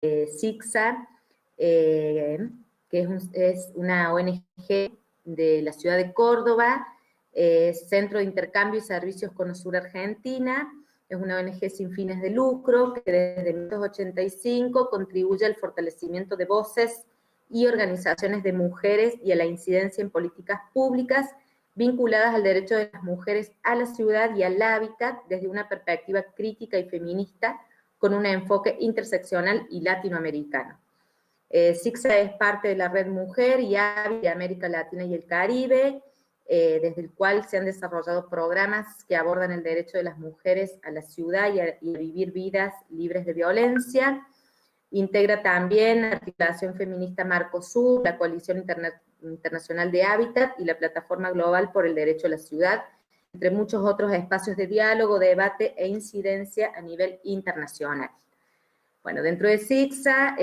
CICSA, que es una ONG de la ciudad de Córdoba, Centro de Intercambio y Servicios Conosur Argentina. Es una ONG sin fines de lucro que desde 1985 contribuye al fortalecimiento de voces y organizaciones de mujeres y a la incidencia en políticas públicas vinculadas al derecho de las mujeres a la ciudad y al hábitat desde una perspectiva crítica y feminista con un enfoque interseccional y latinoamericano. CICSA es parte de la Red Mujer y Hábitat de América Latina y el Caribe, desde el cual se han desarrollado programas que abordan el derecho de las mujeres a la ciudad y a vivir vidas libres de violencia. Integra también la Articulación Feminista Marcosur, la Coalición Internacional de Hábitat y la Plataforma Global por el Derecho a la Ciudad, entre muchos otros espacios de diálogo, debate e incidencia a nivel internacional. Bueno, dentro de CICSA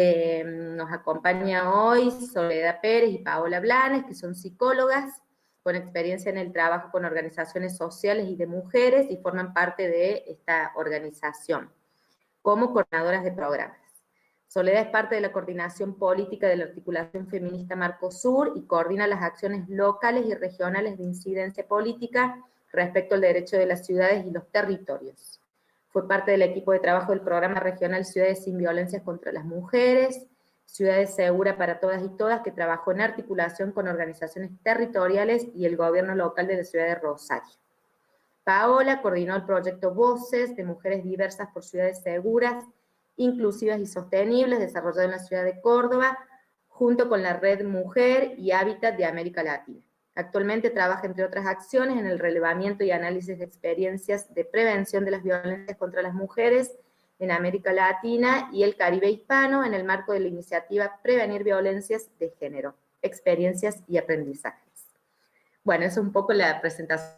nos acompaña hoy Soledad Pérez y Paola Blanes, que son psicólogas con experiencia en el trabajo con organizaciones sociales y de mujeres y forman parte de esta organización como coordinadoras de programas. Soledad es parte de la coordinación política de la Articulación Feminista Marcosur y coordina las acciones locales y regionales de incidencia política respecto al derecho de las ciudades y los territorios. Fue parte del equipo de trabajo del programa regional Ciudades sin Violencia contra las Mujeres, Ciudades Seguras para Todas y Todas, que trabajó en articulación con organizaciones territoriales y el gobierno local de la ciudad de Rosario. Paola coordinó el proyecto Voces de Mujeres Diversas por Ciudades Seguras, Inclusivas y Sostenibles, desarrollado en la ciudad de Córdoba, junto con la Red Mujer y Hábitat de América Latina. Actualmente trabaja, entre otras acciones, en el relevamiento y análisis de experiencias de prevención de las violencias contra las mujeres en América Latina y el Caribe hispano en el marco de la iniciativa Prevenir Violencias de Género, Experiencias y Aprendizajes. Bueno, eso es un poco la presentación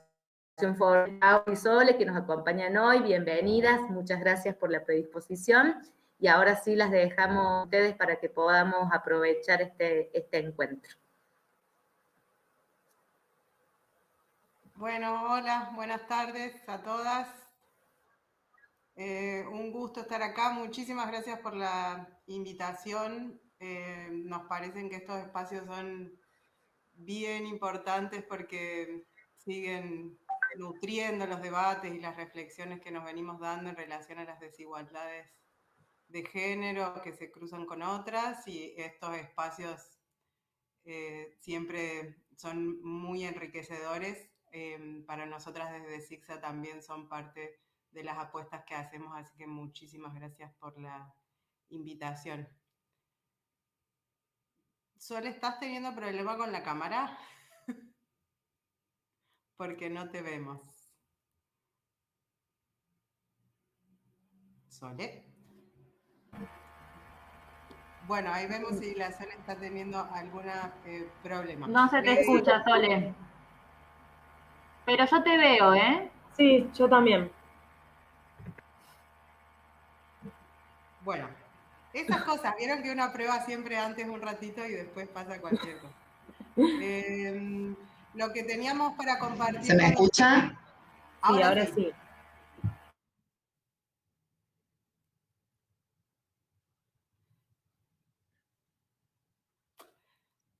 formal y Sole, que nos acompañan hoy. Bienvenidas, muchas gracias por la predisposición. Y ahora sí las dejamos a ustedes para que podamos aprovechar este encuentro. Bueno, hola, buenas tardes a todas. Un gusto estar acá. Muchísimas gracias por la invitación. Nos parecen que estos espacios son bien importantes porque siguen nutriendo los debates y las reflexiones que nos venimos dando en relación a las desigualdades de género que se cruzan con otras, y estos espacios siempre son muy enriquecedores. Para nosotras desde CICSA también son parte de las apuestas que hacemos, así que muchísimas gracias por la invitación. Sol, ¿estás teniendo problema con la cámara? Porque no te vemos. Sole. Bueno, ahí vemos si la Sole está teniendo algún problema. No se te escucha, Sole. Pero yo te veo, ¿eh? Sí, yo también. Bueno, esas cosas, vieron que uno prueba siempre antes un ratito y después pasa cualquier cosa. Lo que teníamos para compartir... ¿Se me escucha? Sí, ahora sí.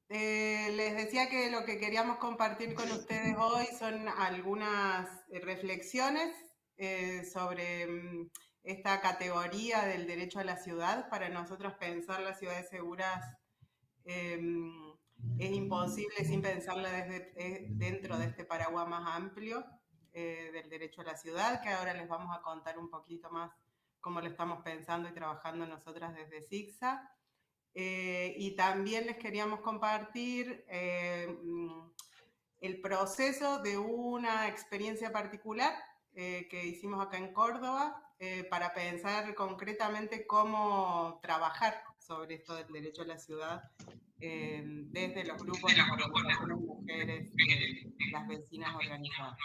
Les decía que lo que queríamos compartir con ustedes hoy son algunas reflexiones sobre esta categoría del derecho a la ciudad. Para nosotros pensar las ciudades seguras es imposible sin pensarla dentro de este paraguas más amplio del derecho a la ciudad, que ahora les vamos a contar un poquito más cómo lo estamos pensando y trabajando nosotras desde CICSA. Y también les queríamos compartir el proceso de una experiencia particular que hicimos acá en Córdoba para pensar concretamente cómo trabajar sobre esto del derecho a la ciudad desde los grupos, las organizaciones de mujeres, las vecinas organizadas.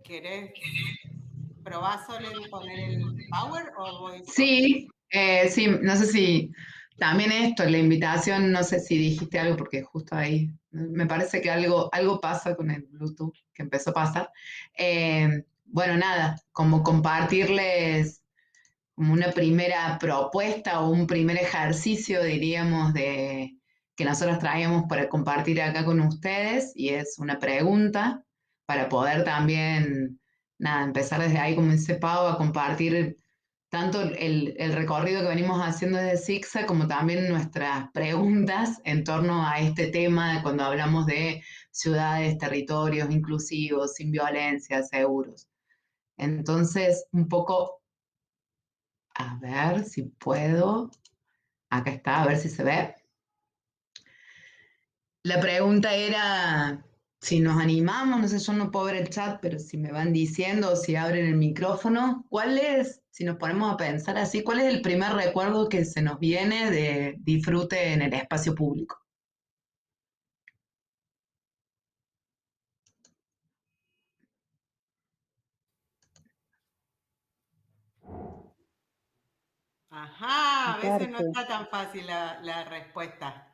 ¿Querés probar, Sole, en poner el power o voy? Sí, sí, no sé si también esto, la invitación, no sé si dijiste algo porque justo ahí me parece que algo pasa con el Bluetooth, que empezó a pasar. Bueno, nada, como compartirles como una primera propuesta o un primer ejercicio, diríamos, que nosotros traíamos para compartir acá con ustedes, y es una pregunta para poder también, nada, empezar desde ahí, como dice Pau, a compartir tanto el recorrido que venimos haciendo desde SICSA, como también nuestras preguntas en torno a este tema cuando hablamos de ciudades, territorios inclusivos, sin violencia, seguros. Entonces, un poco, a ver si puedo, acá está, a ver si se ve. La pregunta era si nos animamos, no sé, yo no puedo ver el chat, pero si me van diciendo o si abren el micrófono, ¿cuál es, si nos ponemos a pensar así, cuál es el primer recuerdo que se nos viene de disfrute en el espacio público? Ajá, a veces no está tan fácil la respuesta.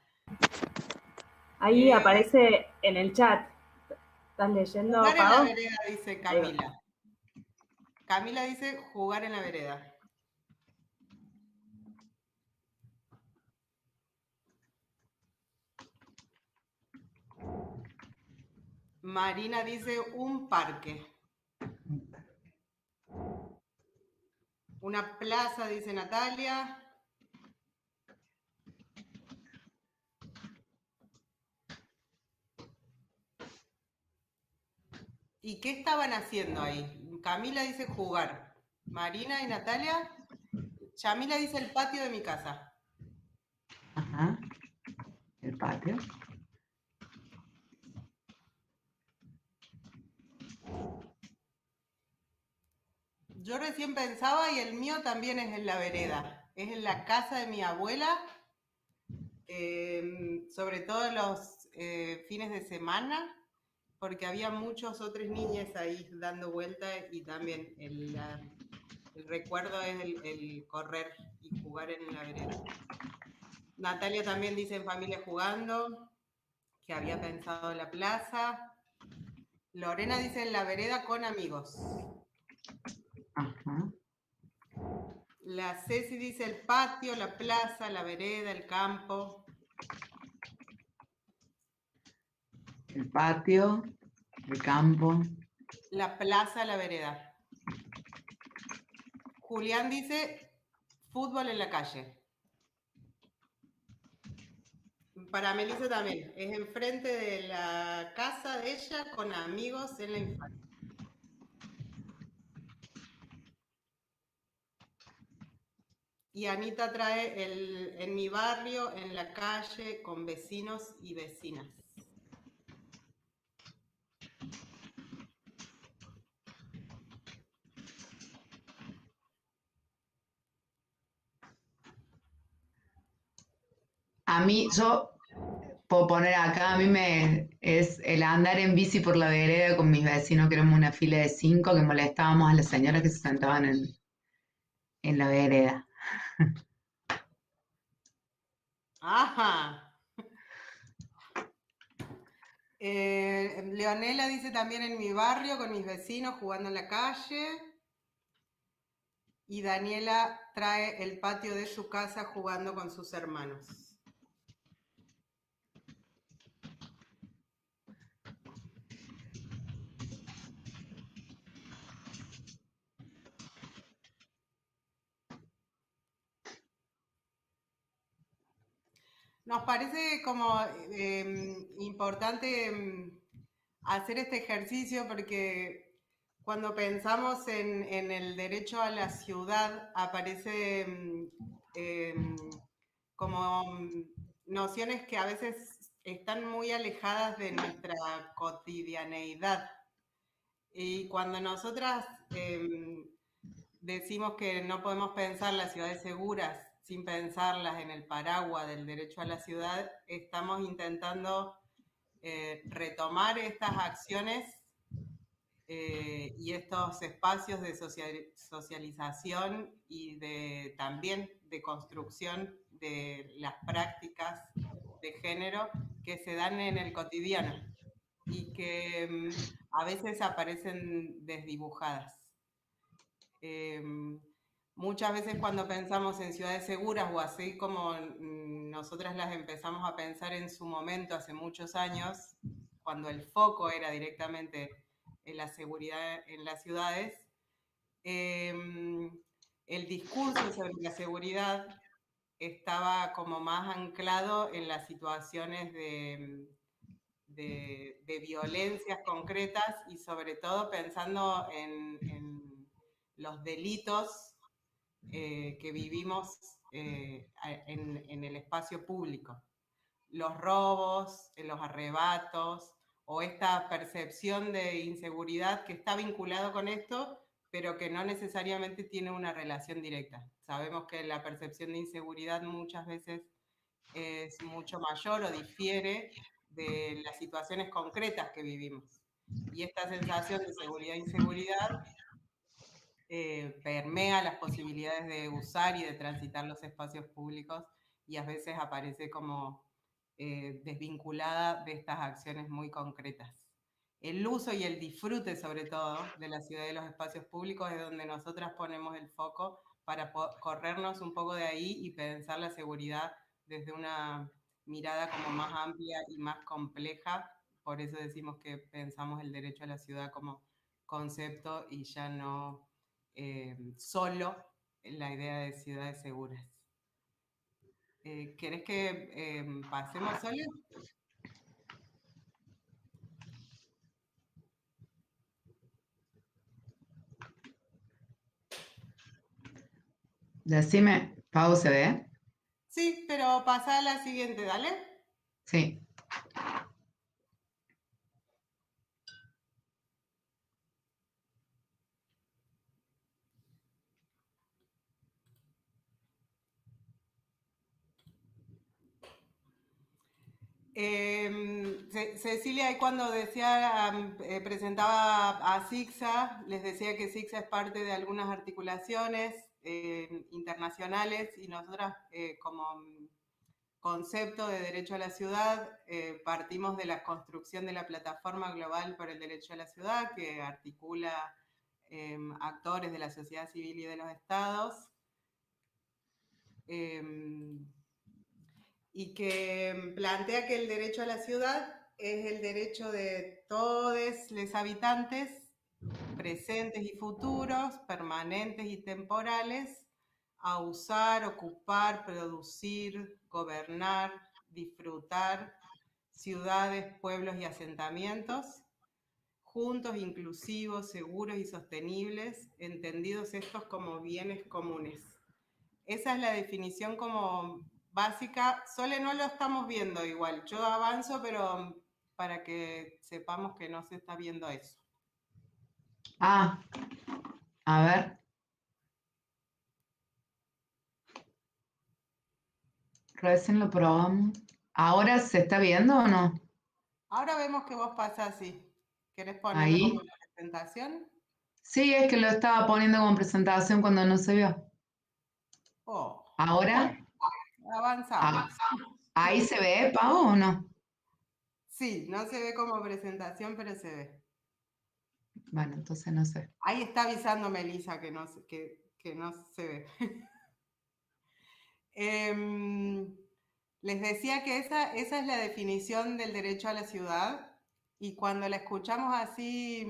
Ahí aparece en el chat. ¿Estás leyendo, Jugar en la Pau? vereda, dice Camila. Camila dice jugar en la vereda. Marina dice un parque. Una plaza, dice Natalia. ¿Y qué estaban haciendo ahí? Camila dice jugar. Marina y Natalia. Yamila dice el patio de mi casa. Ajá, el patio. Yo recién pensaba, y el mío también es en la vereda. Es en la casa de mi abuela, sobre todo los fines de semana, porque había muchos otros niños ahí dando vuelta, y también el recuerdo es el correr y jugar en la vereda. Natalia también dice en familia jugando, que había pensado en la plaza. Lorena dice en la vereda con amigos. Ajá. La Ceci dice el patio, la plaza, la vereda, el campo. El patio, el campo. La plaza, la vereda. Julián dice fútbol en la calle. Para Melissa también, es enfrente de la casa de ella con amigos en la infancia. Y Anita trae en mi barrio, en la calle, con vecinos y vecinas. A mí, yo puedo poner acá, a mí es el andar en bici por la vereda con mis vecinos, que éramos una fila de 5 que molestábamos a las señoras que se sentaban en la vereda. Ajá. Leonela dice también en mi barrio, con mis vecinos, jugando en la calle. Y Daniela trae el patio de su casa jugando con sus hermanos. Nos parece como importante hacer este ejercicio, porque cuando pensamos en el derecho a la ciudad aparece como nociones que a veces están muy alejadas de nuestra cotidianeidad. Y cuando nosotras decimos que no podemos pensar las ciudades seguras sin pensarlas en el paraguas del derecho a la ciudad, estamos intentando retomar estas acciones y estos espacios de socialización y también de construcción de las prácticas de género que se dan en el cotidiano y que a veces aparecen desdibujadas. muchas veces cuando pensamos en ciudades seguras, o así como nosotras las empezamos a pensar en su momento, hace muchos años, cuando el foco era directamente en la seguridad en las ciudades, el discurso sobre la seguridad estaba como más anclado en las situaciones de violencias concretas y sobre todo pensando en los delitos que vivimos en el espacio público. Los robos, los arrebatos o esta percepción de inseguridad que está vinculado con esto, pero que no necesariamente tiene una relación directa. Sabemos que la percepción de inseguridad muchas veces es mucho mayor o difiere de las situaciones concretas que vivimos. Y esta sensación de seguridad e inseguridad permea las posibilidades de usar y de transitar los espacios públicos y a veces aparece como desvinculada de estas acciones muy concretas. El uso y el disfrute, sobre todo, de la ciudad y de los espacios públicos es donde nosotras ponemos el foco para corrernos un poco de ahí y pensar la seguridad desde una mirada como más amplia y más compleja. Por eso decimos que pensamos el derecho a la ciudad como concepto y ya no solo la idea de ciudades seguras. ¿Querés que pasemos, Sole? Decime, Pau, ¿se ve? Sí, pero pasá a la siguiente, dale. Sí. Cecilia, y cuando decía, presentaba a SIGSA, les decía que SIGSA es parte de algunas articulaciones internacionales y nosotras como concepto de derecho a la ciudad partimos de la construcción de la Plataforma Global por el Derecho a la Ciudad, que articula actores de la sociedad civil y de los estados. Y que plantea que el derecho a la ciudad es el derecho de todos los habitantes, presentes y futuros, permanentes y temporales, a usar, ocupar, producir, gobernar, disfrutar ciudades, pueblos y asentamientos, juntos, inclusivos, seguros y sostenibles, entendidos estos como bienes comunes. Esa es la definición como básica. Sole, no lo estamos viendo igual. Yo avanzo, pero para que sepamos que no se está viendo eso. Ah, a ver. Recién lo probamos. ¿Ahora se está viendo o no? Ahora vemos que vos pasás así. ¿Querés ponerlo Ahí. como presentación? Sí, es que lo estaba poniendo como presentación cuando no se vio. Oh, ¿Ahora? bueno, avanzamos. ¿Ahí se ve, Pau, o no? Sí, no se ve como presentación, pero se ve. Bueno, entonces no sé. Ahí está avisando Melissa que no se ve. Les decía que esa es la definición del derecho a la ciudad y cuando la escuchamos así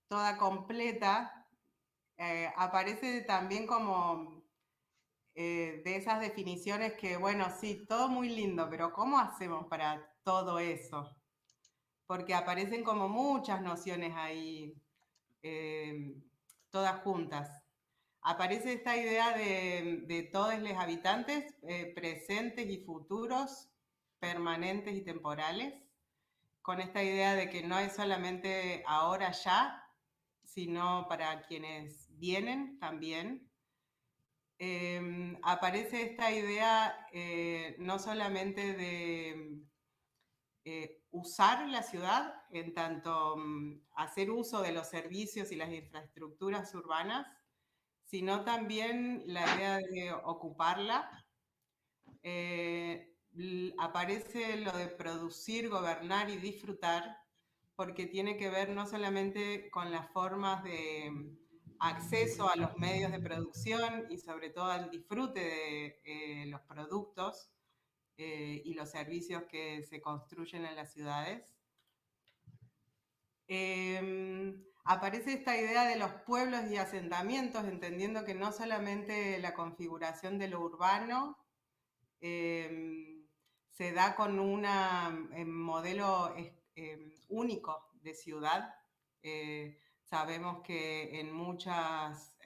toda completa, aparece también como de esas definiciones que, bueno, sí, todo muy lindo, pero ¿cómo hacemos para todo eso? Porque aparecen como muchas nociones ahí, todas juntas. Aparece esta idea de todos los habitantes, presentes y futuros, permanentes y temporales, con esta idea de que no es solamente ahora ya, sino para quienes vienen también. Aparece esta idea no solamente de usar la ciudad, en tanto hacer uso de los servicios y las infraestructuras urbanas, sino también la idea de ocuparla. Aparece lo de producir, gobernar y disfrutar, porque tiene que ver no solamente con las formas de acceso a los medios de producción y sobre todo al disfrute de los productos y los servicios que se construyen en las ciudades. Aparece esta idea de los pueblos y asentamientos, entendiendo que no solamente la configuración de lo urbano se da con un modelo único de ciudad. Sabemos que en muchos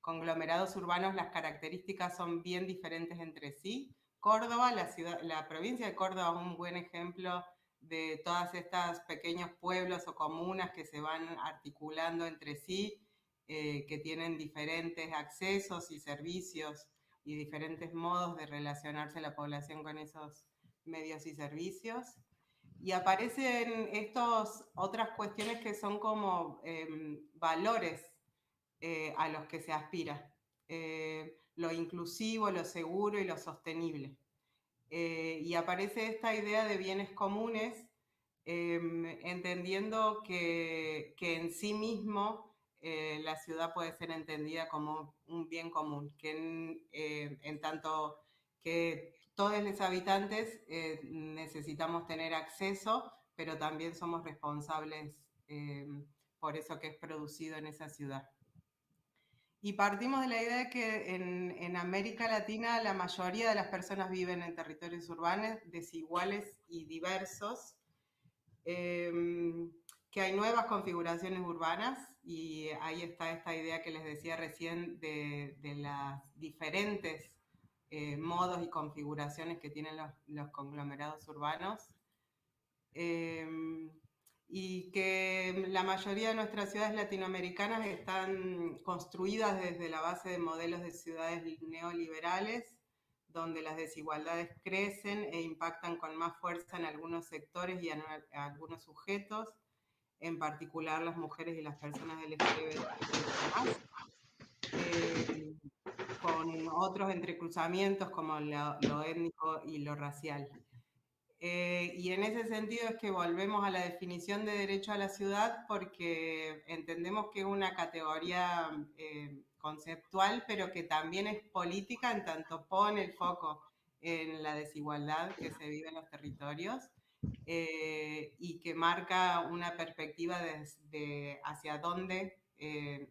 conglomerados urbanos las características son bien diferentes entre sí. Córdoba, la provincia de Córdoba es un buen ejemplo de todas estas pequeños pueblos o comunas que se van articulando entre sí, que tienen diferentes accesos y servicios y diferentes modos de relacionarse la población con esos medios y servicios. Y aparecen estas otras cuestiones que son como valores a los que se aspira. Lo inclusivo, lo seguro y lo sostenible. Y aparece esta idea de bienes comunes, entendiendo que en sí mismo la ciudad puede ser entendida como un bien común, que en tanto que todos los habitantes necesitamos tener acceso, pero también somos responsables por eso que es producido en esa ciudad. Y partimos de la idea de que en América Latina la mayoría de las personas viven en territorios urbanos desiguales y diversos, que hay nuevas configuraciones urbanas, y ahí está esta idea que les decía recién de las diferentes modos y configuraciones que tienen los conglomerados urbanos. Y que la mayoría de nuestras ciudades latinoamericanas están construidas desde la base de modelos de ciudades neoliberales, donde las desigualdades crecen e impactan con más fuerza en algunos sectores y en algunos sujetos, en particular las mujeres y las personas LGBT+, con otros entrecruzamientos como lo étnico y lo racial. Y en ese sentido es que volvemos a la definición de derecho a la ciudad, porque entendemos que es una categoría conceptual, pero que también es política, en tanto pone el foco en la desigualdad que se vive en los territorios y que marca una perspectiva de hacia dónde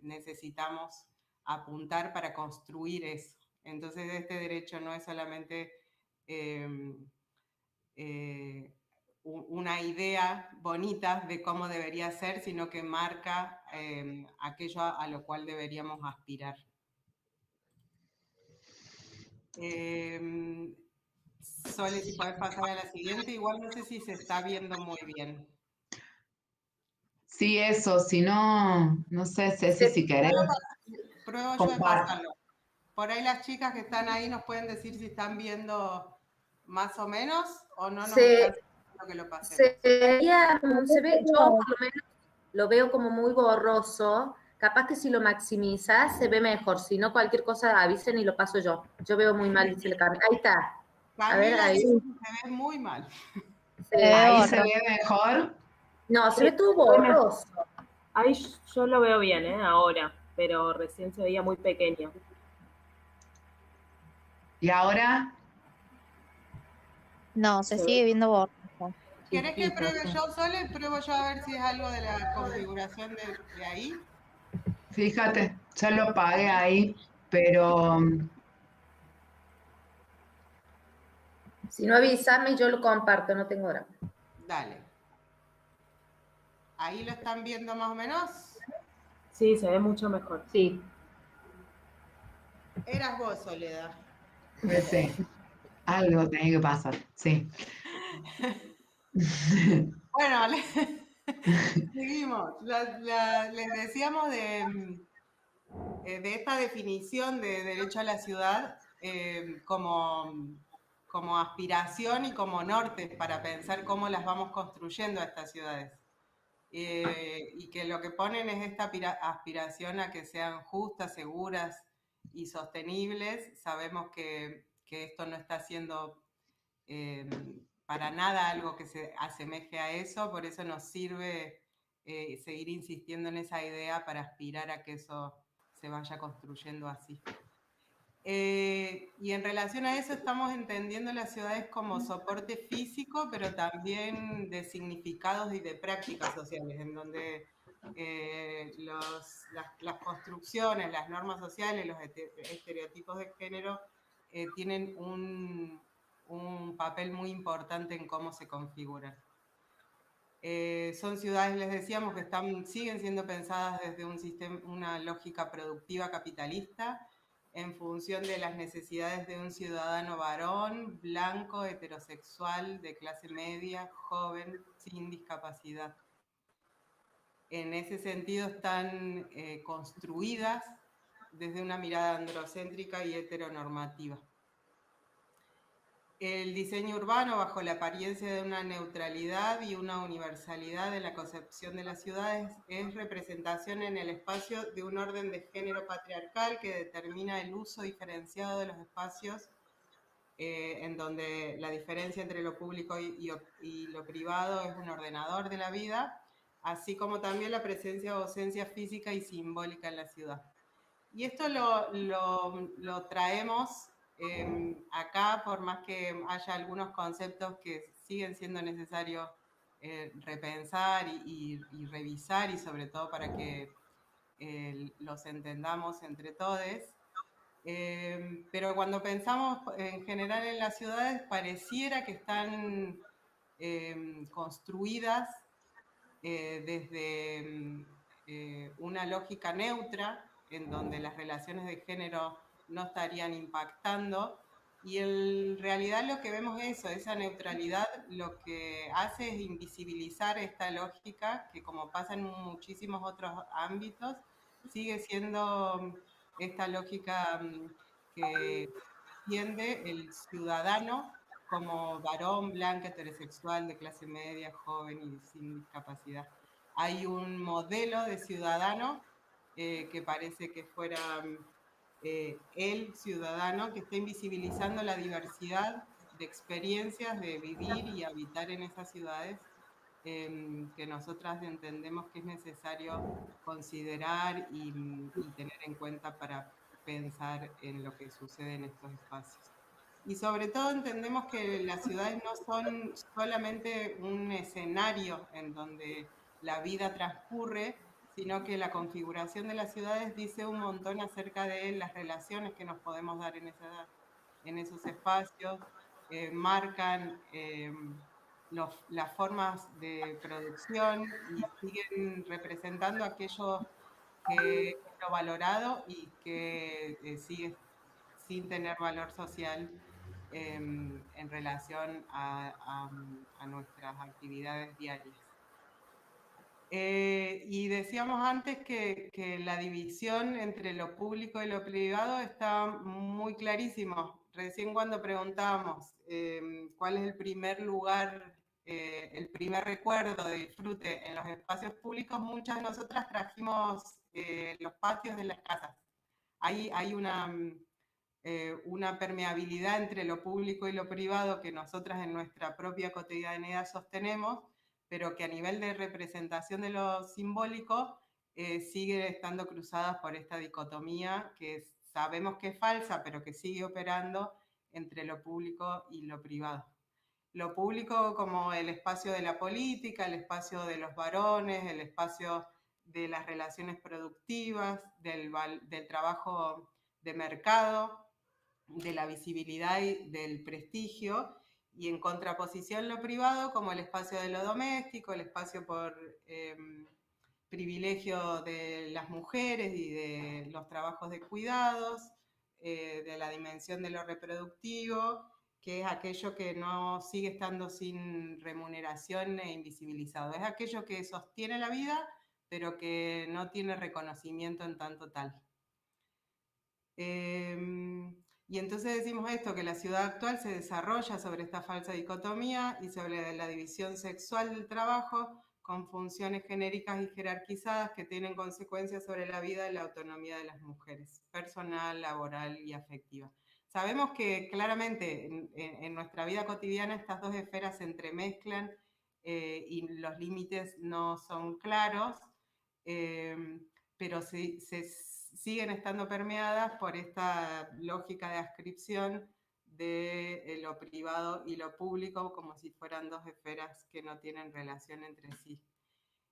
necesitamos apuntar para construir eso. Entonces este derecho no es solamente una idea bonita de cómo debería ser, sino que marca aquello a lo cual deberíamos aspirar. Sole, si podés pasar a la siguiente, igual no sé si se está viendo muy bien. Sí, eso, si no, no sé, Ceci, si querés. Pruebo yo de pasarlo. Por ahí las chicas que están ahí nos pueden decir si están viendo más o menos o no nos están diciendo que lo pasemos. Se ve, yo por lo menos lo veo como muy borroso. Capaz que si lo maximizas se ve mejor. Si no, cualquier cosa avisen y lo paso yo. Yo veo muy mal. Ahí está. A ver, ahí se ve muy mal. Sí. Ahí se ve mejor. No, se ve todo borroso. Ahí yo lo veo bien, ahora, pero recién se veía muy pequeño. ¿Y ahora? No, se sigue viendo borroso. ¿Querés que pruebe yo, Sole? Pruebo yo a ver si es algo de la configuración de ahí. Fíjate, ya lo pagué ahí, pero... Si no, avísame y yo lo comparto, no tengo drama. Dale. ¿Ahí lo están viendo más o menos? Sí, se ve mucho mejor. Sí. Eras vos, Soledad. Sí, algo tenía que pasar, sí. Bueno, seguimos. Les decíamos de esta definición de derecho a la ciudad como aspiración y como norte para pensar cómo las vamos construyendo a estas ciudades. Y que lo que ponen es esta aspiración a que sean justas, seguras y sostenibles. Sabemos que esto no está siendo para nada algo que se asemeje a eso, por eso nos sirve seguir insistiendo en esa idea para aspirar a que eso se vaya construyendo así. Y en relación a eso estamos entendiendo las ciudades como soporte físico, pero también de significados y de prácticas sociales, en donde las construcciones, las normas sociales, los estereotipos de género tienen un papel muy importante en cómo se configuran. Son ciudades, les decíamos, que siguen siendo pensadas desde una lógica productiva capitalista, en función de las necesidades de un ciudadano varón, blanco, heterosexual, de clase media, joven, sin discapacidad. En ese sentido están construidas desde una mirada androcéntrica y heteronormativa. El diseño urbano, bajo la apariencia de una neutralidad y una universalidad en la concepción de las ciudades, es representación en el espacio de un orden de género patriarcal que determina el uso diferenciado de los espacios, en donde la diferencia entre lo público y lo privado es un ordenador de la vida, así como también la presencia o ausencia física y simbólica en la ciudad. Y esto lo traemos acá, por más que haya algunos conceptos que siguen siendo necesarios repensar y revisar, y sobre todo para que los entendamos entre todos. Pero cuando pensamos en general en las ciudades, pareciera que están construidas desde una lógica neutra, en donde las relaciones de género no estarían impactando, y en realidad lo que vemos es eso, esa neutralidad lo que hace es invisibilizar esta lógica que, como pasa en muchísimos otros ámbitos, sigue siendo esta lógica que entiende el ciudadano como varón, blanco, heterosexual, de clase media, joven y sin discapacidad. Hay un modelo de ciudadano que parece que fuera el ciudadano, que está invisibilizando la diversidad de experiencias de vivir y habitar en esas ciudades, que nosotras entendemos que es necesario considerar y tener en cuenta para pensar en lo que sucede en estos espacios. Y sobre todo entendemos que las ciudades no son solamente un escenario en donde la vida transcurre, sino que la configuración de las ciudades dice un montón acerca de las relaciones que nos podemos dar en esos espacios, marcan las formas de producción y siguen representando aquello que es lo valorado y que sigue sin tener valor social en relación a nuestras actividades diarias. Y decíamos antes que la división entre lo público y lo privado está muy clarísimo. Recién cuando preguntábamos cuál es el primer lugar, el primer recuerdo de disfrute en los espacios públicos, muchas de nosotras trajimos los patios de las casas. Hay una permeabilidad entre lo público y lo privado que nosotras en nuestra propia cotidianidad sostenemos, pero que a nivel de representación de lo simbólico sigue estando cruzadas por esta dicotomía que sabemos que es falsa, pero que sigue operando entre lo público y lo privado. Lo público como el espacio de la política, el espacio de los varones, el espacio de las relaciones productivas, del trabajo de mercado, de la visibilidad y del prestigio, y en contraposición lo privado como el espacio de lo doméstico, el espacio por privilegio de las mujeres y de los trabajos de cuidados, de la dimensión de lo reproductivo, que es aquello que no sigue estando sin remuneración e invisibilizado. Es aquello que sostiene la vida, pero que no tiene reconocimiento en tanto tal. Y entonces decimos esto, que la ciudad actual se desarrolla sobre esta falsa dicotomía y sobre la división sexual del trabajo con funciones genéricas y jerarquizadas que tienen consecuencias sobre la vida y la autonomía de las mujeres, personal, laboral y afectiva. Sabemos que claramente en nuestra vida cotidiana estas dos esferas se entremezclan y los límites no son claros, pero siguen estando permeadas por esta lógica de adscripción de lo privado y lo público como si fueran dos esferas que no tienen relación entre sí.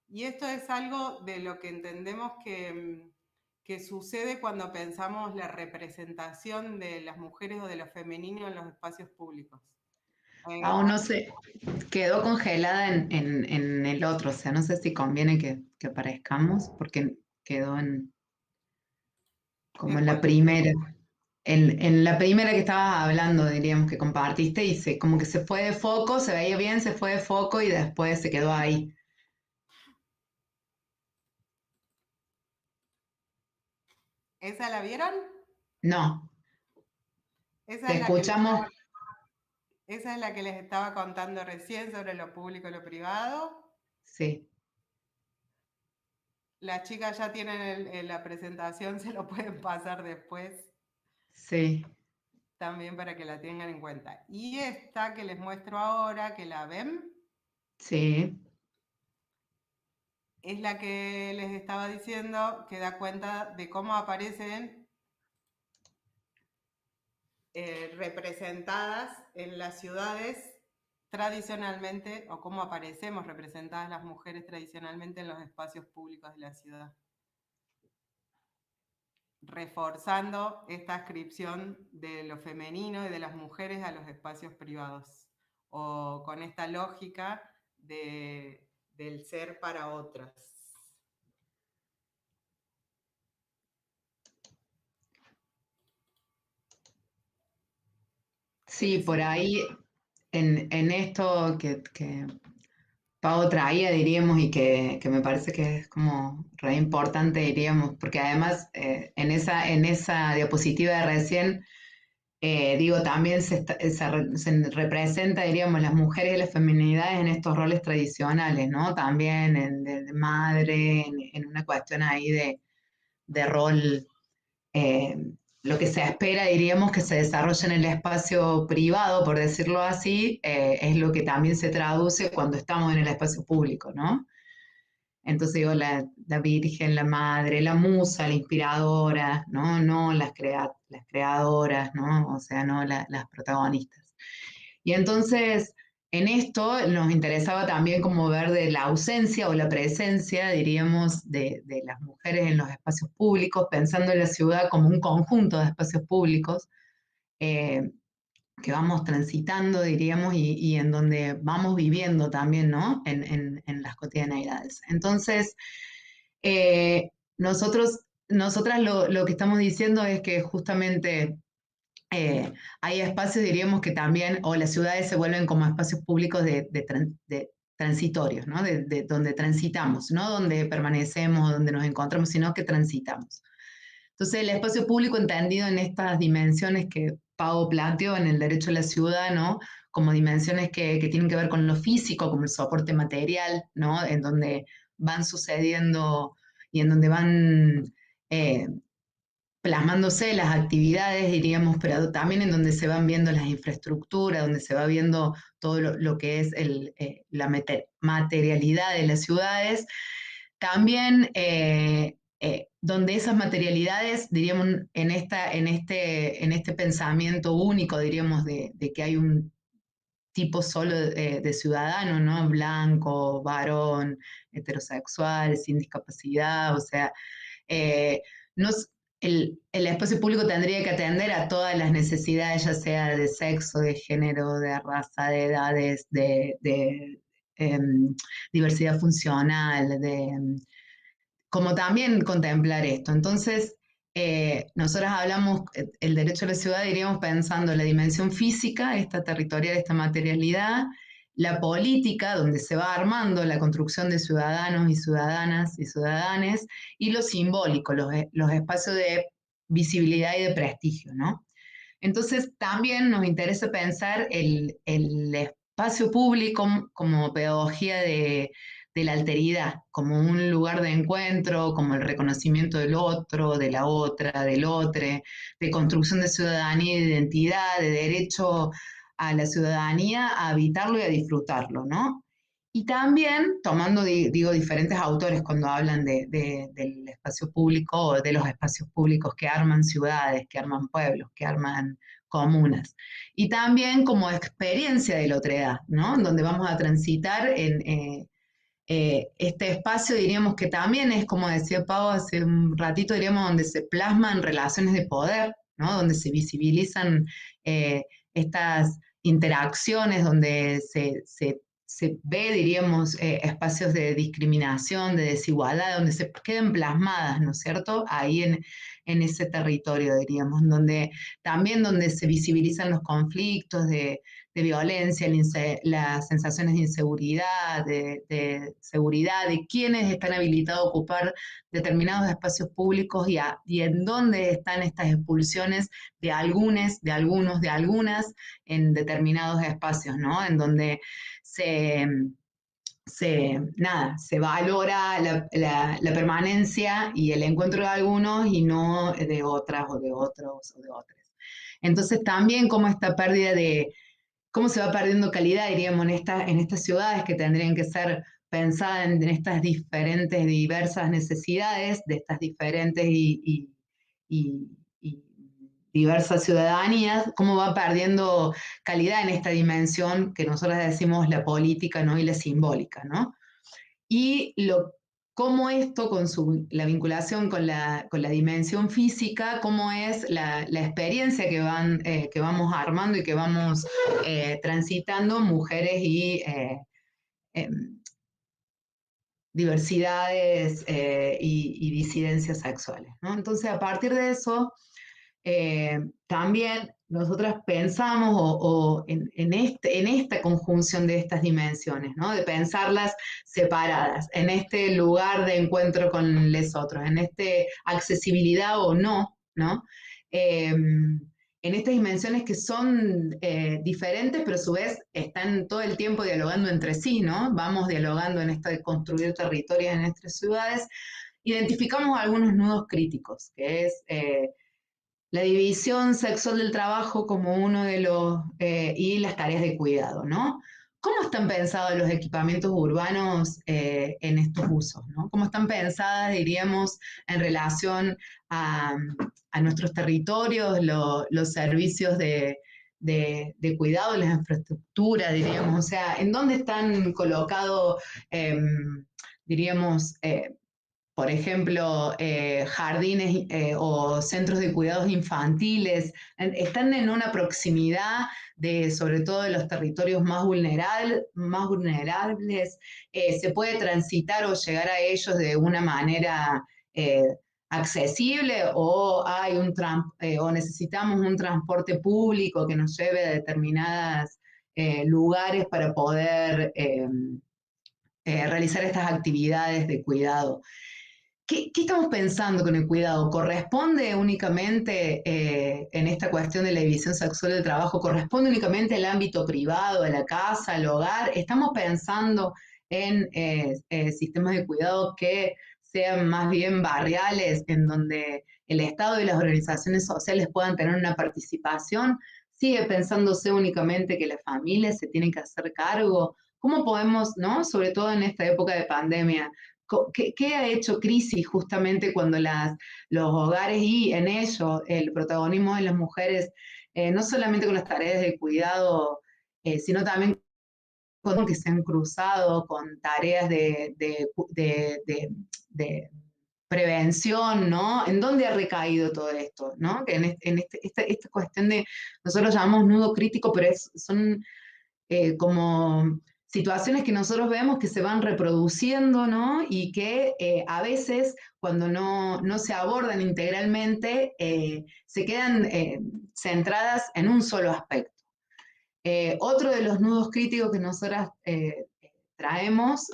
Y esto es algo de lo que entendemos que sucede cuando pensamos la representación de las mujeres o de lo femenino en los espacios públicos. Aún no se quedó congelada en el otro, o sea, no sé si conviene que aparezcamos, porque quedó como en la primera. En la primera que estabas hablando, diríamos que compartiste, y como que se fue de foco, se veía bien, se fue de foco y después se quedó ahí. ¿Esa la vieron? No, Esa te es escuchamos. esa es la que les estaba contando recién sobre lo público y lo privado. Sí. Las chicas ya tienen la presentación, se lo pueden pasar después. Sí. También para que la tengan en cuenta. Y esta que les muestro ahora, que la ven, Sí. es la que les estaba diciendo, que da cuenta de cómo aparecen representadas en las ciudades tradicionalmente, o cómo aparecemos representadas las mujeres tradicionalmente en los espacios públicos de la ciudad, reforzando esta adscripción de lo femenino y de las mujeres a los espacios privados, o con esta lógica del ser para otras. Sí, por ahí, en esto que Pau traía, diríamos, y que me parece que es como re importante, diríamos, porque además en esa diapositiva de recién, digo, también se representa, diríamos, las mujeres y las feminidades en estos roles tradicionales, ¿no? También de madre, en una cuestión ahí de rol, lo que se espera, diríamos, que se desarrolle en el espacio privado, por decirlo así, es lo que también se traduce cuando estamos en el espacio público, ¿no? Entonces digo, la virgen, la madre, la musa, la inspiradora, ¿no? No las creadoras, ¿no? O sea, no las protagonistas. Y entonces, en esto nos interesaba también como ver de la ausencia o la presencia, diríamos, de las mujeres en los espacios públicos, pensando en la ciudad como un conjunto de espacios públicos que vamos transitando, diríamos, y en donde vamos viviendo también, ¿no? En las cotidianeidades. Entonces, nosotras lo que estamos diciendo es que justamente hay espacios, diríamos, que también, o las ciudades se vuelven como espacios públicos de transitorios, ¿no? De donde transitamos, no donde permanecemos o donde nos encontramos, sino que transitamos. Entonces, el espacio público entendido en estas dimensiones que Pau planteó en el derecho a la ciudad, ¿no? Como dimensiones que tienen que ver con lo físico, como el soporte material, ¿no? En donde van sucediendo y en donde van plasmándose las actividades, diríamos, pero también en donde se van viendo las infraestructuras, donde se va viendo todo lo que es la materialidad de las ciudades. También donde esas materialidades, diríamos, en este pensamiento único, diríamos, de que hay un tipo solo de ciudadano, ¿no? Blanco, varón, heterosexual, sin discapacidad, o sea, nos, el espacio público tendría que atender a todas las necesidades, ya sea de sexo, de género, de raza, de edades, de diversidad funcional, como también contemplar esto. Entonces, nosotros hablamos, el derecho a la ciudad, diríamos, pensando en la dimensión física, esta territorial, esta materialidad, la política, donde se va armando la construcción de ciudadanos y ciudadanas y ciudadanes, y lo simbólico, los espacios de visibilidad y de prestigio, ¿no? Entonces, también nos interesa pensar el espacio público como pedagogía de la alteridad, como un lugar de encuentro, como el reconocimiento del otro, de la otra, del otro, de construcción de ciudadanía y de identidad, de derecho a la ciudadanía, a habitarlo y a disfrutarlo, ¿no? Y también tomando, digo, diferentes autores cuando hablan del espacio público o de los espacios públicos que arman ciudades, que arman pueblos, que arman comunas. Y también como experiencia de la otredad, ¿no? Donde vamos a transitar en este espacio, diríamos que también es, como decía Pau hace un ratito, diríamos, donde se plasman relaciones de poder, ¿no? Donde se visibilizan estas interacciones, donde se ve, diríamos, espacios de discriminación, de desigualdad, donde se quedan plasmadas, ¿no es cierto? Ahí en ese territorio, diríamos, donde también donde se visibilizan los conflictos de violencia, las sensaciones de inseguridad, de seguridad, de quiénes están habilitados a ocupar determinados espacios públicos y en dónde están estas expulsiones de algunos, de algunas en determinados espacios, ¿no? En donde se valora la permanencia y el encuentro de algunos y no de otras o de otros o de otras. Entonces también como esta pérdida de cómo se va perdiendo calidad, diríamos, en estas ciudades que tendrían que ser pensadas en estas diferentes, diversas necesidades de estas diferentes y diversas ciudadanías, cómo va perdiendo calidad en esta dimensión que nosotros decimos la política, ¿no? Y la simbólica, ¿no? Y cómo esto, con la vinculación con la dimensión física, cómo es la experiencia que vamos armando y que vamos transitando mujeres y diversidades y disidencias sexuales, ¿no? Entonces, a partir de eso, también nosotras pensamos en esta conjunción de estas dimensiones, ¿no? De pensarlas separadas, en este lugar de encuentro con los otros, en este accesibilidad o no, ¿no? En estas dimensiones que son diferentes, pero a su vez están todo el tiempo dialogando entre sí, ¿no? Vamos dialogando en esto de construir territorios en nuestras ciudades. Identificamos algunos nudos críticos, que es la división sexual del trabajo como uno de los, y las tareas de cuidado, ¿no? ¿Cómo están pensados los equipamientos urbanos en estos usos, ¿no? ¿Cómo están pensadas, diríamos, en relación a nuestros territorios, los servicios de cuidado, las infraestructuras, diríamos? O sea, ¿en dónde están colocados, diríamos, por ejemplo, jardines o centros de cuidados infantiles, están en una proximidad sobre todo de los territorios más vulnerables, se puede transitar o llegar a ellos de una manera accesible o o necesitamos un transporte público que nos lleve a determinados lugares para poder realizar estas actividades de cuidado. ¿Qué estamos pensando con el cuidado? ¿Corresponde únicamente en esta cuestión de la división sexual del trabajo, corresponde únicamente al ámbito privado, a la casa, al hogar? ¿Estamos pensando en sistemas de cuidado que sean más bien barriales, en donde el Estado y las organizaciones sociales puedan tener una participación? ¿Sigue pensándose únicamente que las familias se tienen que hacer cargo? ¿Cómo podemos, ¿no? Sobre todo en esta época de pandemia, ¿qué ha hecho crisis justamente cuando los hogares y en ello el protagonismo de las mujeres, no solamente con las tareas de cuidado, sino también con que se han cruzado con tareas de prevención, ¿no? ¿En dónde ha recaído todo esto, ¿no? Que en esta cuestión de, nosotros llamamos nudo crítico, pero son como situaciones que nosotros vemos que se van reproduciendo, ¿no? Y que a veces, cuando no se abordan integralmente, se quedan centradas en un solo aspecto. Otro de los nudos críticos que nosotras traemos,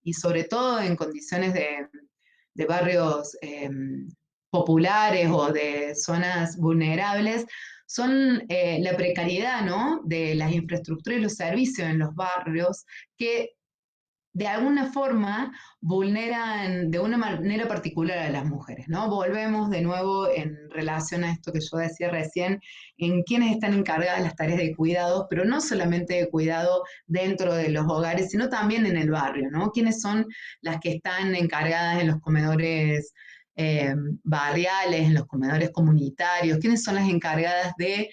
y sobre todo en condiciones de barrios populares o de zonas vulnerables, son la precariedad, ¿no? De las infraestructuras y los servicios en los barrios que de alguna forma vulneran de una manera particular a las mujeres, ¿no? Volvemos de nuevo en relación a esto que yo decía recién, en quiénes están encargadas las tareas de cuidado, pero no solamente de cuidado dentro de los hogares, sino también en el barrio, ¿no? ¿Quiénes son las que están encargadas en los comedores barriales, en los comedores comunitarios? ¿Quiénes son las encargadas de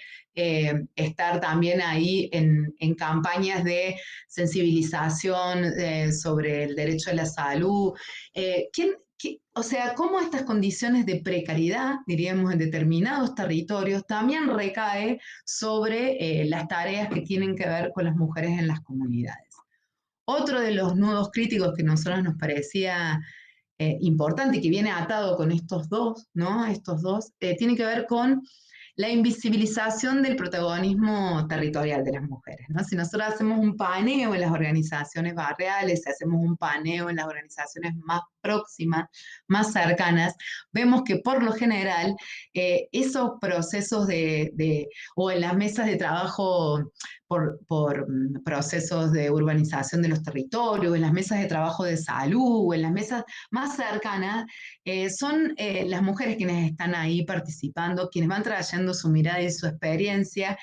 estar también ahí en campañas de sensibilización sobre el derecho a la salud? O sea, cómo estas condiciones de precariedad, diríamos, en determinados territorios, también recae sobre las tareas que tienen que ver con las mujeres en las comunidades. Otro de los nudos críticos que a nosotros nos parecía importante, que viene atado con estos dos, ¿no? Tiene que ver con la invisibilización del protagonismo territorial de las mujeres, ¿no? Si nosotros hacemos un paneo en las organizaciones barriales, si hacemos un paneo en las organizaciones más próximas, más cercanas, vemos que por lo general esos procesos o en las mesas de trabajo por procesos de urbanización de los territorios, en las mesas de trabajo de salud, o en las mesas más cercanas, son las mujeres quienes están ahí participando, quienes van trayendo su mirada y su experiencia.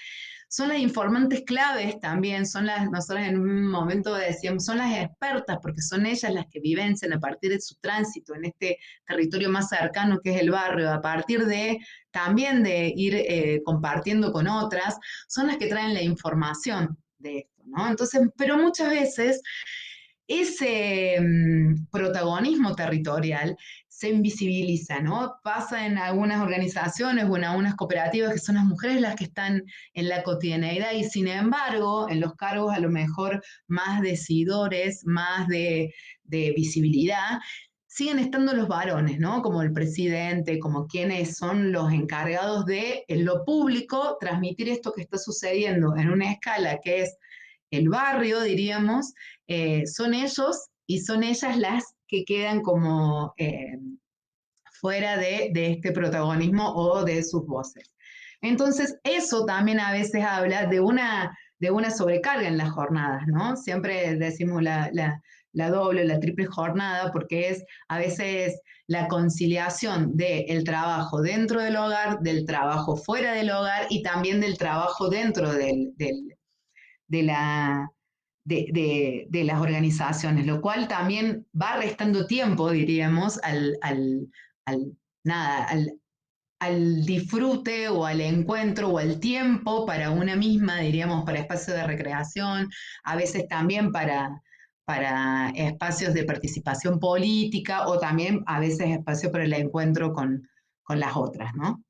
Son las informantes claves también, nosotros en un momento decíamos, son las expertas, porque son ellas las que vivencian a partir de su tránsito en este territorio más cercano que es el barrio, a partir también de ir compartiendo con otras, son las que traen la información de esto, ¿no? Entonces, pero muchas veces ese protagonismo territorial se invisibiliza, ¿no? Pasa en algunas organizaciones o en algunas cooperativas que son las mujeres las que están en la cotidianeidad y sin embargo en los cargos a lo mejor más decidores, más de visibilidad, siguen estando los varones, ¿no? Como el presidente, como quienes son los encargados de, en lo público, transmitir esto que está sucediendo en una escala que es el barrio, diríamos, son ellos y son ellas las que quedan como fuera de este protagonismo o de sus voces. Entonces, eso también a veces habla de una sobrecarga en las jornadas, ¿no? Siempre decimos la doble, la triple jornada, porque es a veces la conciliación del trabajo dentro del hogar, del trabajo fuera del hogar y también del trabajo dentro de las organizaciones, lo cual también va restando tiempo, diríamos, al disfrute o al encuentro o al tiempo para una misma, diríamos, para espacios de recreación, a veces también para espacios de participación política o también a veces espacios para el encuentro con las otras, ¿no?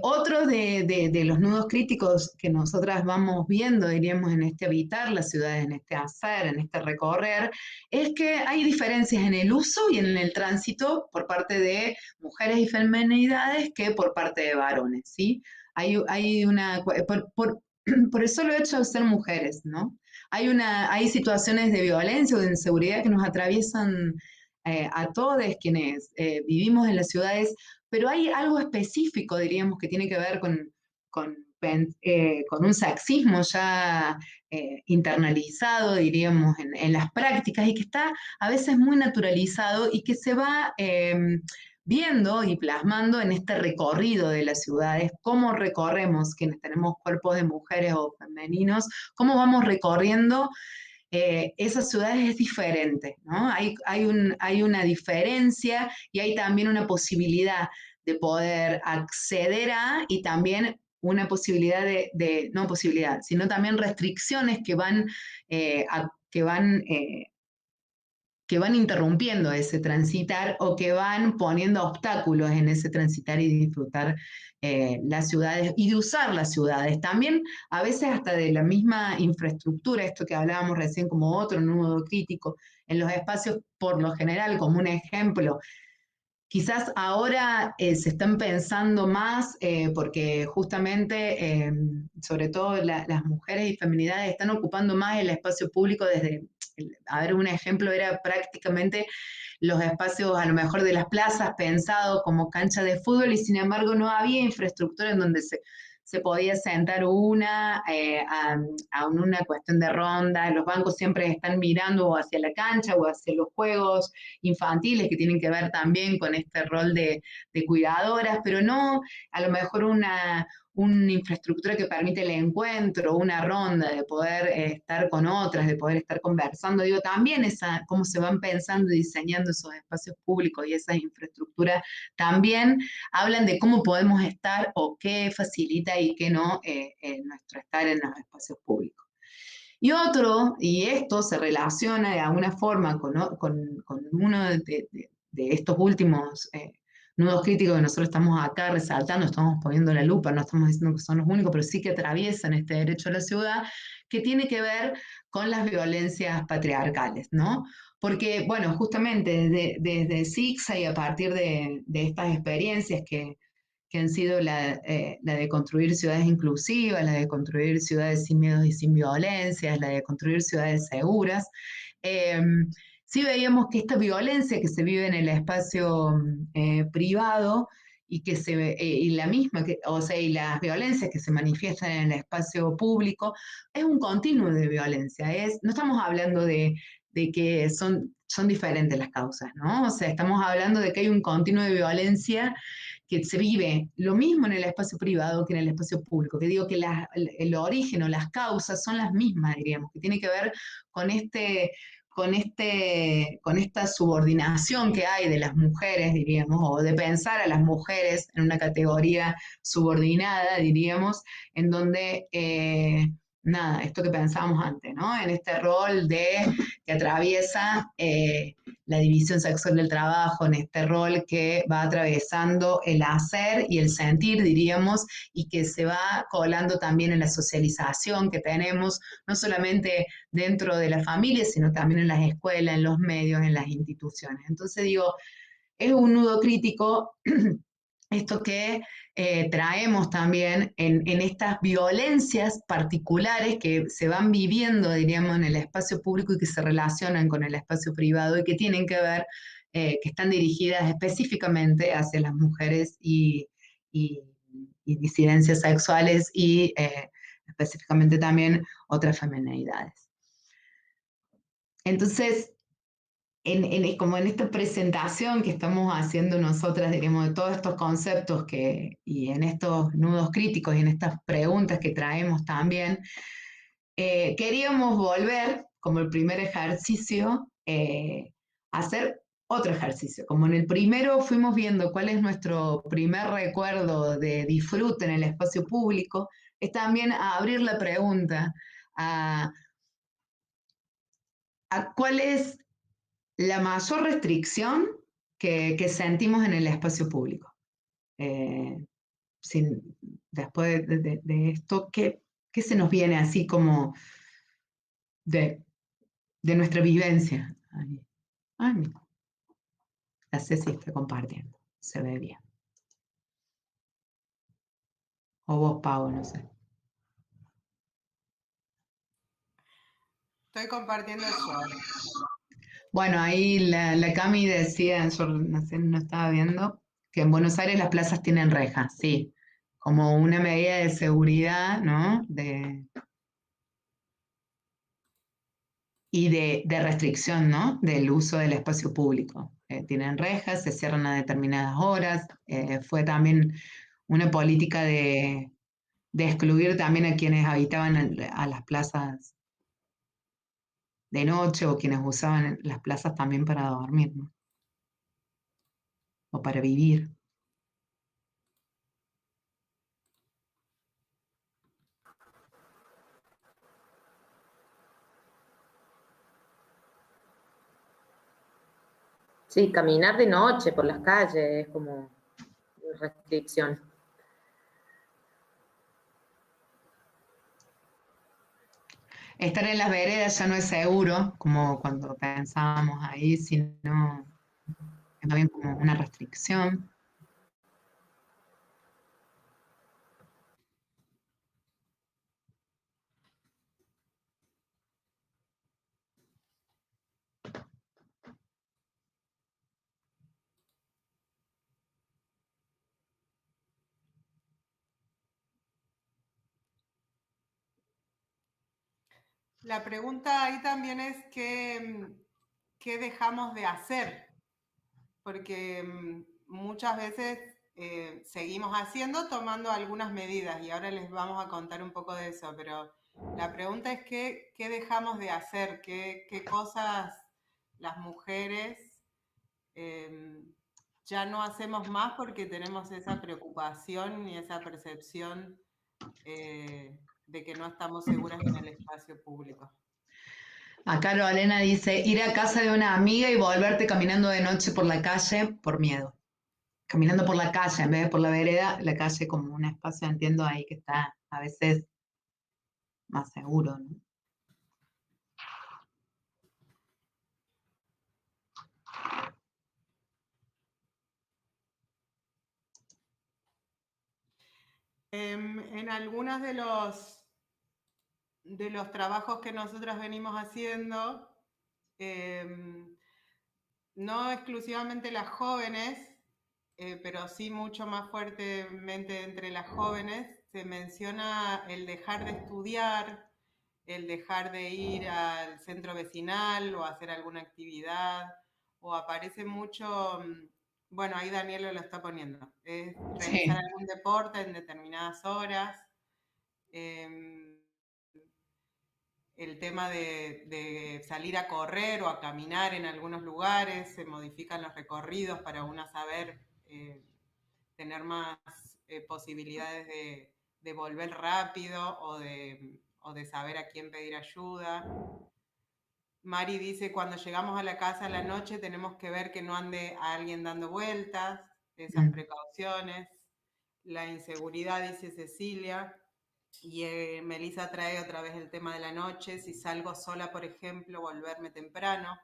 Otro de los nudos críticos que nosotras vamos viendo, diríamos, en este habitar las ciudades, en este hacer, en este recorrer, es que hay diferencias en el uso y en el tránsito por parte de mujeres y feminidades que por parte de varones, ¿sí? Hay una, por el solo hecho de ser mujeres, ¿no? Hay situaciones de violencia o de inseguridad que nos atraviesan a todos quienes vivimos en las ciudades, pero hay algo específico, diríamos, que tiene que ver con un sexismo ya internalizado, diríamos, en las prácticas y que está a veces muy naturalizado y que se va viendo y plasmando en este recorrido de las ciudades, cómo recorremos quienes tenemos cuerpos de mujeres o femeninos, cómo vamos recorriendo esas ciudades es diferente, ¿no? Hay una diferencia y hay también una posibilidad de poder acceder a y también una posibilidad no posibilidad, sino también restricciones que van interrumpiendo ese transitar o que van poniendo obstáculos en ese transitar y disfrutar las ciudades y de usar las ciudades. También a veces hasta de la misma infraestructura, esto que hablábamos recién como otro nudo crítico, en los espacios por lo general, como un ejemplo. Quizás ahora se están pensando más porque justamente, sobre todo las mujeres y feminidades están ocupando más el espacio público a ver, un ejemplo era prácticamente los espacios a lo mejor de las plazas pensados como cancha de fútbol y sin embargo no había infraestructura en donde se podía sentar a una cuestión de ronda. Los bancos siempre están mirando o hacia la cancha o hacia los juegos infantiles que tienen que ver también con este rol de cuidadoras, pero no a lo mejor una infraestructura que permite el encuentro, una ronda, de poder estar con otras, de poder estar conversando. Digo, también cómo se van pensando y diseñando esos espacios públicos y esas infraestructuras, también hablan de cómo podemos estar o qué facilita y qué no nuestro estar en los espacios públicos. Y esto se relaciona de alguna forma con uno de estos últimos nudos críticos que nosotros estamos acá resaltando, estamos poniendo la lupa, no estamos diciendo que son los únicos, pero sí que atraviesan este derecho a la ciudad, que tiene que ver con las violencias patriarcales, ¿no? Porque, bueno, justamente desde SIGSA y a partir de estas experiencias que han sido la de construir ciudades inclusivas, la de construir ciudades sin miedos y sin violencias, la de construir ciudades seguras, sí veíamos que esta violencia que se vive en el espacio privado y y la misma, y las violencias que se manifiestan en el espacio público, es un continuo de violencia. No estamos hablando de que son diferentes las causas, ¿no? O sea, estamos hablando de que hay un continuo de violencia que se vive lo mismo en el espacio privado que en el espacio público, que digo que el origen o las causas son las mismas, diríamos, que tiene que ver con esta subordinación que hay de las mujeres, diríamos, o de pensar a las mujeres en una categoría subordinada, diríamos, en donde, nada, esto que pensábamos antes, ¿no? En este rol que atraviesa la división sexual del trabajo, en este rol que va atravesando el hacer y el sentir, diríamos, y que se va colando también en la socialización que tenemos, no solamente dentro de la familia, sino también en las escuelas, en los medios, en las instituciones. Entonces digo, es un nudo crítico esto que traemos también en estas violencias particulares que se van viviendo, diríamos, en el espacio público y que se relacionan con el espacio privado y que tienen que ver, que están dirigidas específicamente hacia las mujeres y disidencias sexuales y específicamente también otras feminidades. Entonces, como en esta presentación que estamos haciendo nosotras, diríamos, de todos estos conceptos y en estos nudos críticos y en estas preguntas que traemos también, queríamos volver, como el primer ejercicio, a hacer otro ejercicio. Como en el primero fuimos viendo cuál es nuestro primer recuerdo de disfrute en el espacio público, es también a abrir la pregunta a cuál es la mayor restricción que sentimos en el espacio público. Después de esto, ¿qué se nos viene así como de nuestra vivencia? Ay, la Ceci está compartiendo, se ve bien. O vos, Pau, no sé. Estoy compartiendo yo. Bueno, ahí la Cami decía, yo no estaba viendo, que en Buenos Aires las plazas tienen rejas, sí, como una medida de seguridad, ¿no? Y de restricción, ¿no? Del uso del espacio público. Tienen rejas, se cierran a determinadas horas. Fue también una política de excluir también a quienes habitaban a las plazas de noche o quienes usaban las plazas también para dormir, ¿no? O para vivir. Sí, caminar de noche por las calles es como restricción. Estar en las veredas ya no es seguro, como cuando pensábamos ahí, sino es también como una restricción. La pregunta ahí también es qué dejamos de hacer, porque muchas veces seguimos haciendo, tomando algunas medidas, y ahora les vamos a contar un poco de eso, pero la pregunta es qué dejamos de hacer, qué cosas las mujeres ya no hacemos más porque tenemos esa preocupación y esa percepción de que no estamos seguras en el espacio público. Acá Lorena dice, ir a casa de una amiga y volverte caminando de noche por la calle por miedo. Caminando por la calle en vez de por la vereda, la calle como un espacio, entiendo ahí que está a veces más seguro, ¿no? En algunos de los trabajos que nosotros venimos haciendo, no exclusivamente las jóvenes, pero sí mucho más fuertemente entre las jóvenes, se menciona el dejar de estudiar, el dejar de ir al centro vecinal o hacer alguna actividad, o aparece mucho, bueno, ahí Daniela lo está poniendo, es realizar algún deporte en determinadas horas, el tema de salir a correr o a caminar en algunos lugares, se modifican los recorridos para uno saber tener más posibilidades de volver rápido o de saber a quién pedir ayuda. Mari dice, cuando llegamos a la casa a la noche tenemos que ver que no ande a alguien dando vueltas, esas precauciones. La inseguridad, dice Cecilia. Y Melissa trae otra vez el tema de la noche, si salgo sola, por ejemplo, volverme temprano.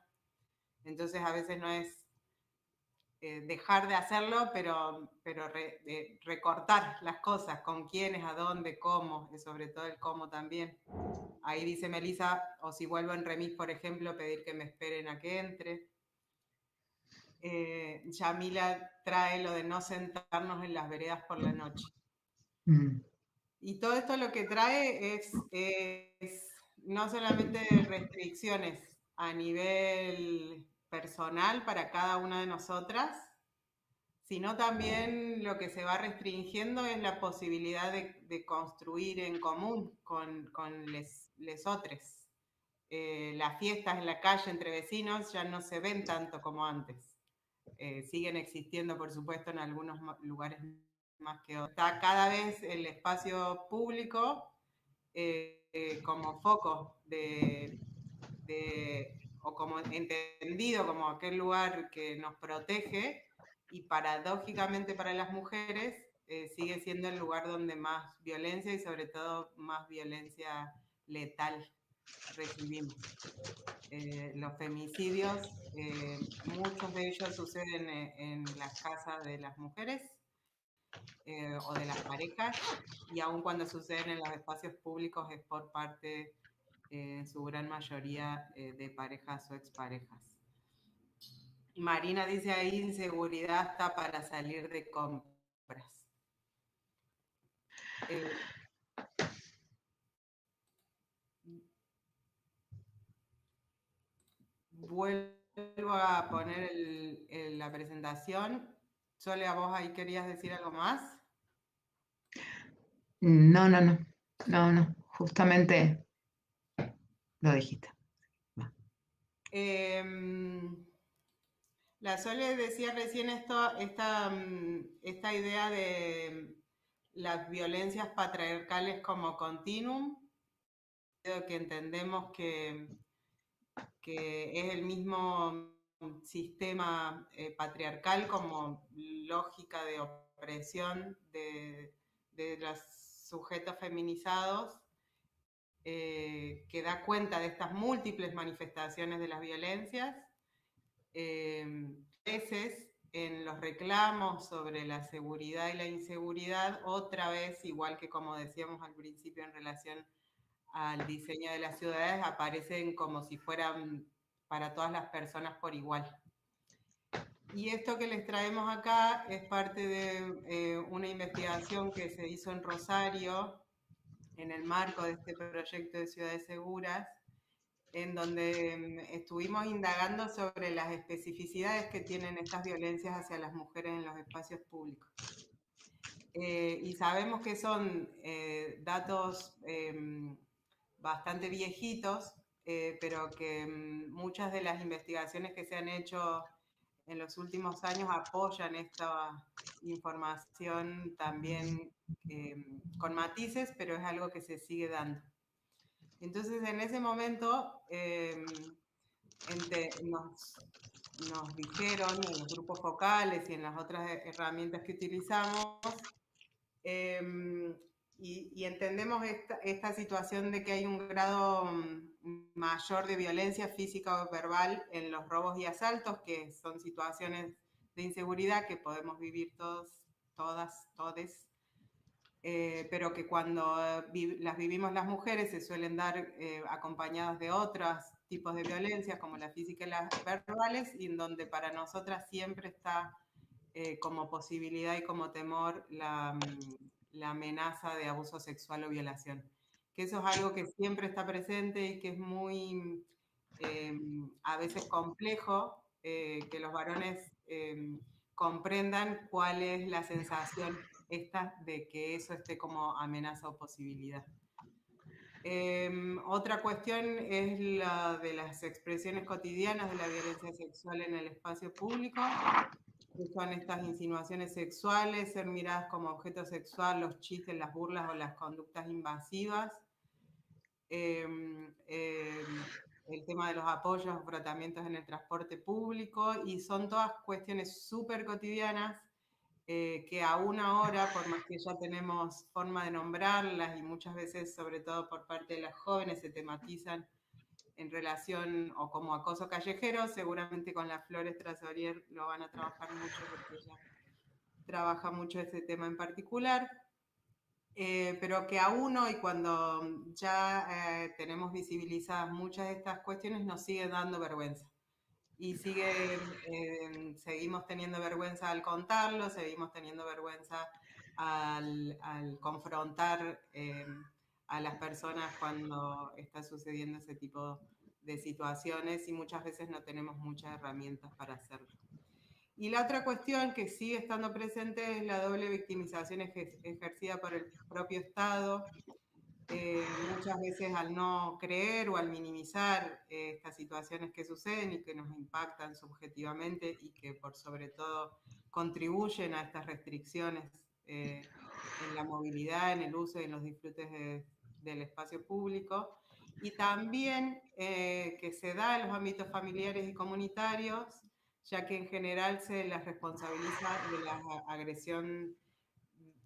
Entonces a veces no es dejar de hacerlo, pero recortar las cosas, con quiénes, a dónde, cómo, y sobre todo el cómo también. Ahí dice Melissa, o si vuelvo en remis, por ejemplo, pedir que me esperen a que entre. Yamila trae lo de no sentarnos en las veredas por la noche. Y todo esto lo que trae es no solamente restricciones a nivel personal para cada una de nosotras, sino también lo que se va restringiendo es la posibilidad de construir en común con les otros. Las fiestas en la calle entre vecinos ya no se ven tanto como antes. Siguen existiendo, por supuesto, en algunos lugares más que otros. Está cada vez el espacio público como foco o como entendido como aquel lugar que nos protege, y paradójicamente para las mujeres sigue siendo el lugar donde más violencia y sobre todo más violencia letal recibimos. Los femicidios, muchos de ellos suceden en las casas de las mujeres o de las parejas, y aun cuando suceden en los espacios públicos es por parte, en su gran mayoría, de parejas o exparejas. Marina dice ahí, inseguridad hasta para salir de compras. Vuelvo a poner la presentación. Sole, ¿a vos ahí querías decir algo más? No, justamente lo dijiste. La Sole decía recién esta idea de las violencias patriarcales como continuum, que entendemos que es el mismo sistema patriarcal como lógica de opresión de los sujetos feminizados, que da cuenta de estas múltiples manifestaciones de las violencias. Veces en los reclamos sobre la seguridad y la inseguridad, otra vez, igual que como decíamos al principio en relación al diseño de las ciudades, aparecen como si fueran para todas las personas por igual. Y esto que les traemos acá es parte de una investigación que se hizo en Rosario en el marco de este proyecto de ciudades seguras, en donde estuvimos indagando sobre las especificidades que tienen estas violencias hacia las mujeres en los espacios públicos. Y sabemos que son datos bastante viejitos, pero que muchas de las investigaciones que se han hecho en los últimos años apoyan esta información también con matices, pero es algo que se sigue dando. Entonces, en ese momento nos dijeron en los grupos focales y en las otras herramientas que utilizamos, y entendemos esta situación de que hay un grado mayor de violencia física o verbal en los robos y asaltos, que son situaciones de inseguridad que podemos vivir todas, pero que cuando las vivimos las mujeres se suelen dar acompañadas de otros tipos de violencias, como la física y las verbales, y en donde para nosotras siempre está como posibilidad y como temor la amenaza de abuso sexual o violación. Que eso es algo que siempre está presente y que es muy, a veces complejo, que los varones comprendan cuál es la sensación esta de que eso esté como amenaza o posibilidad. Otra cuestión es la de las expresiones cotidianas de la violencia sexual en el espacio público, que son estas insinuaciones sexuales, ser miradas como objeto sexual, los chistes, las burlas o las conductas invasivas. El tema de los apoyos o tratamientos en el transporte público, y son todas cuestiones súper cotidianas que aún ahora, por más que ya tenemos forma de nombrarlas y muchas veces, sobre todo por parte de las jóvenes, se tematizan en relación o como acoso callejero, seguramente con las Flores Trasorier lo van a trabajar mucho porque ella trabaja mucho ese tema en particular, pero que aún hoy, cuando ya tenemos visibilizadas muchas de estas cuestiones, nos sigue dando vergüenza. Y seguimos teniendo vergüenza al contarlo, seguimos teniendo vergüenza al confrontar a las personas cuando está sucediendo ese tipo de situaciones, y muchas veces no tenemos muchas herramientas para hacerlo. Y la otra cuestión que sigue estando presente es la doble victimización ejercida por el propio Estado, muchas veces al no creer o al minimizar estas situaciones que suceden y que nos impactan subjetivamente y que por sobre todo contribuyen a estas restricciones en la movilidad, en el uso y en los disfrutes del espacio público, y también que se da en los ámbitos familiares y comunitarios, ya que en general se las responsabiliza de la agresión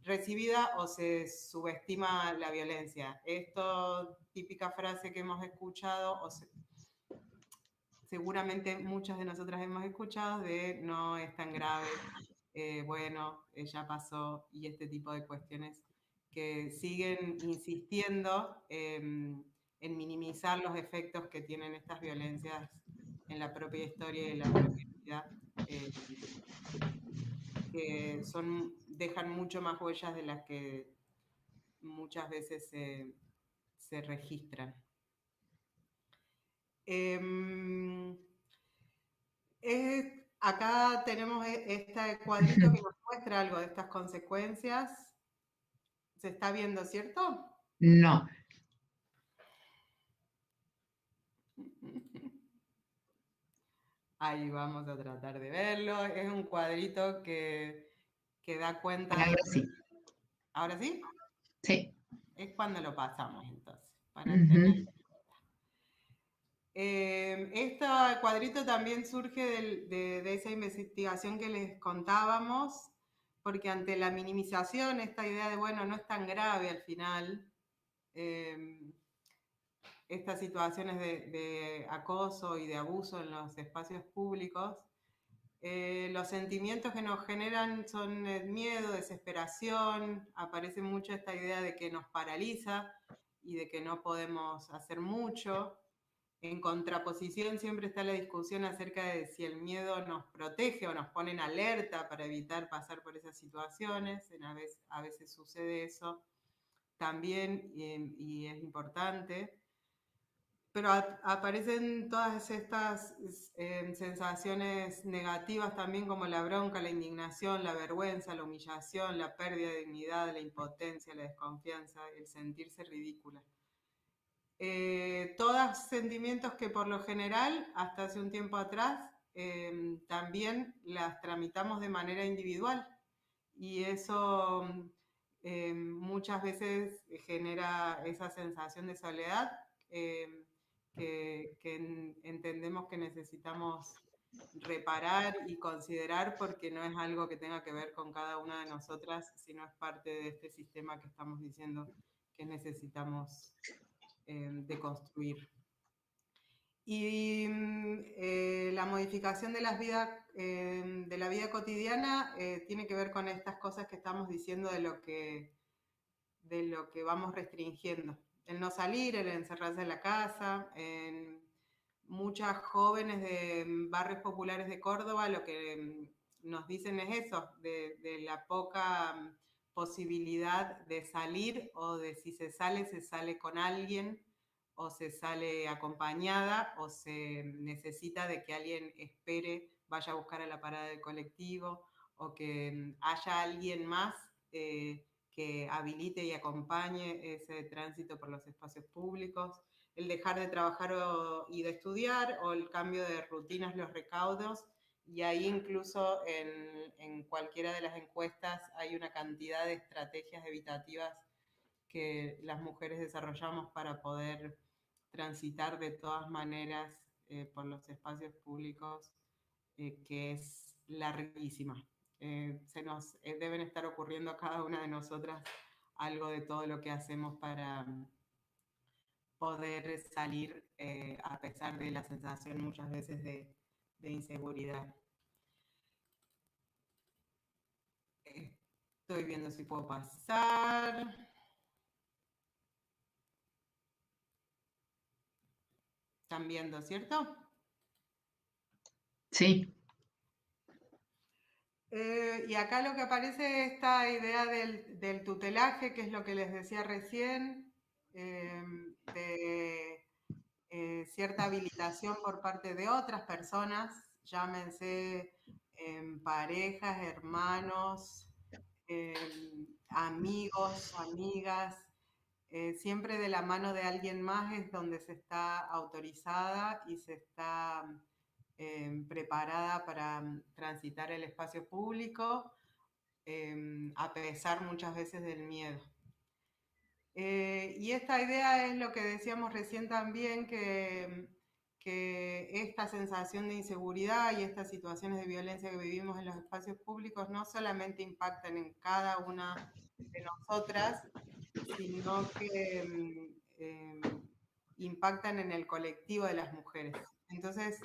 recibida o se subestima la violencia. Esto, típica frase que hemos escuchado, seguramente muchas de nosotras hemos escuchado, de no es tan grave, bueno, ya pasó, y este tipo de cuestiones que siguen insistiendo en minimizar los efectos que tienen estas violencias en la propia historia y en la propia vida, que dejan mucho más huellas de las que muchas veces se registran. Acá tenemos este cuadrito que nos muestra algo de estas consecuencias. ¿Se está viendo, cierto? No. Ahí vamos a tratar de verlo. Es un cuadrito que da cuenta... Ahora sí. ¿Ahora sí? Sí. Es cuando lo pasamos, entonces, para tener... Este cuadrito también surge de esa investigación que les contábamos, porque ante la minimización, esta idea de, bueno, no es tan grave al final, estas situaciones de acoso y de abuso en los espacios públicos, los sentimientos que nos generan son miedo, desesperación, aparece mucho esta idea de que nos paraliza y de que no podemos hacer mucho. En contraposición siempre está la discusión acerca de si el miedo nos protege o nos pone en alerta para evitar pasar por esas situaciones. A veces sucede eso también, y es importante. pero aparecen todas estas sensaciones negativas también, como la bronca, la indignación, la vergüenza, la humillación, la pérdida de dignidad, la impotencia, la desconfianza, el sentirse ridícula. Todos sentimientos que por lo general, hasta hace un tiempo atrás, también las tramitamos de manera individual, y eso muchas veces genera esa sensación de soledad que entendemos que necesitamos reparar y considerar, porque no es algo que tenga que ver con cada una de nosotras, sino es parte de este sistema que estamos diciendo que necesitamos deconstruir. Y la modificación de la vida cotidiana tiene que ver con estas cosas que estamos diciendo de lo que vamos restringiendo. El no salir, el encerrarse en la casa. En muchas jóvenes de barrios populares de Córdoba lo que nos dicen es eso, de la poca posibilidad de salir, o de si se sale con alguien, o se sale acompañada, o se necesita de que alguien espere, vaya a buscar a la parada del colectivo, o que haya alguien más que habilite y acompañe ese tránsito por los espacios públicos, el dejar de trabajar y de estudiar, o el cambio de rutinas, los recaudos, y ahí incluso en cualquiera de las encuestas hay una cantidad de estrategias evitativas que las mujeres desarrollamos para poder transitar de todas maneras por los espacios públicos, que es larguísima. Se nos deben estar ocurriendo a cada una de nosotras algo de todo lo que hacemos para poder salir a pesar de la sensación muchas veces de inseguridad. Estoy viendo si puedo pasar. ¿Están viendo, cierto? Sí. Y acá lo que aparece es esta idea del tutelaje, que es lo que les decía recién, de cierta habilitación por parte de otras personas, llámense parejas, hermanos, amigos, amigas, siempre de la mano de alguien más es donde se está autorizada y se está preparada para transitar el espacio público, a pesar muchas veces del miedo. Y esta idea es lo que decíamos recién también, que esta sensación de inseguridad y estas situaciones de violencia que vivimos en los espacios públicos no solamente impactan en cada una de nosotras, sino que impactan en el colectivo de las mujeres. Entonces,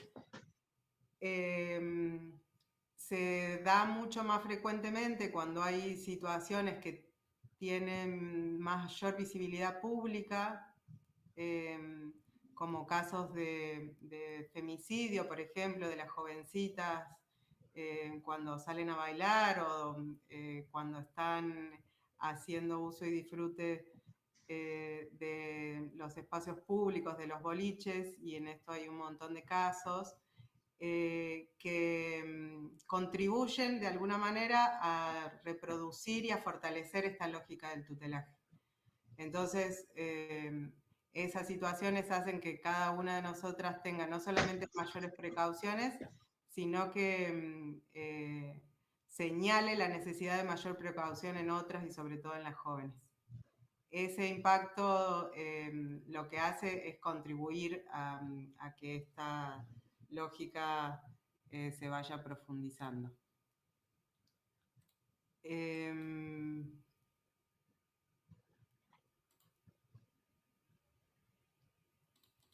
se da mucho más frecuentemente cuando hay situaciones que tienen mayor visibilidad pública, como casos de femicidio, por ejemplo, de las jovencitas cuando salen a bailar, o cuando están haciendo uso y disfrute de los espacios públicos, de los boliches, y en esto hay un montón de casos que contribuyen de alguna manera a reproducir y a fortalecer esta lógica del tutelaje. Entonces, esas situaciones hacen que cada una de nosotras tenga no solamente mayores precauciones, sino que señale la necesidad de mayor precaución en otras, y sobre todo en las jóvenes. Ese impacto lo que hace es contribuir a que esta lógica se vaya profundizando.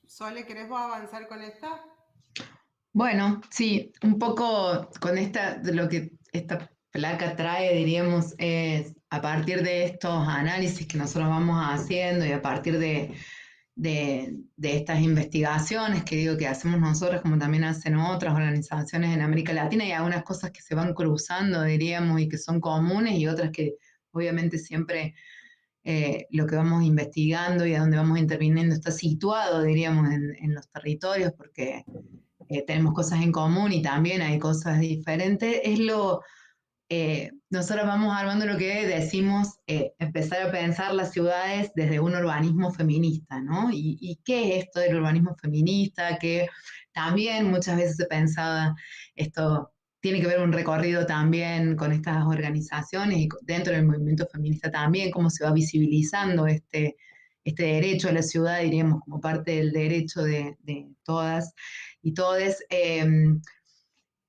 Sole, ¿querés vos avanzar con esta? Bueno, sí, un poco con lo que esta placa trae, diríamos, es a partir de estos análisis que nosotros vamos haciendo, y a partir de estas investigaciones que digo que hacemos nosotros, como también hacen otras organizaciones en América Latina, y algunas cosas que se van cruzando, diríamos, y que son comunes, y otras que obviamente siempre lo que vamos investigando y a dónde vamos interviniendo está situado, diríamos, en los territorios, porque tenemos cosas en común y también hay cosas diferentes, nosotros vamos armando lo que decimos, empezar a pensar las ciudades desde un urbanismo feminista, ¿no? ¿Y qué es esto del urbanismo feminista? Que también muchas veces se pensaba, esto tiene que ver un recorrido también con estas organizaciones y dentro del movimiento feminista también, cómo se va visibilizando este derecho a la ciudad, diríamos, como parte del derecho de todas y todes.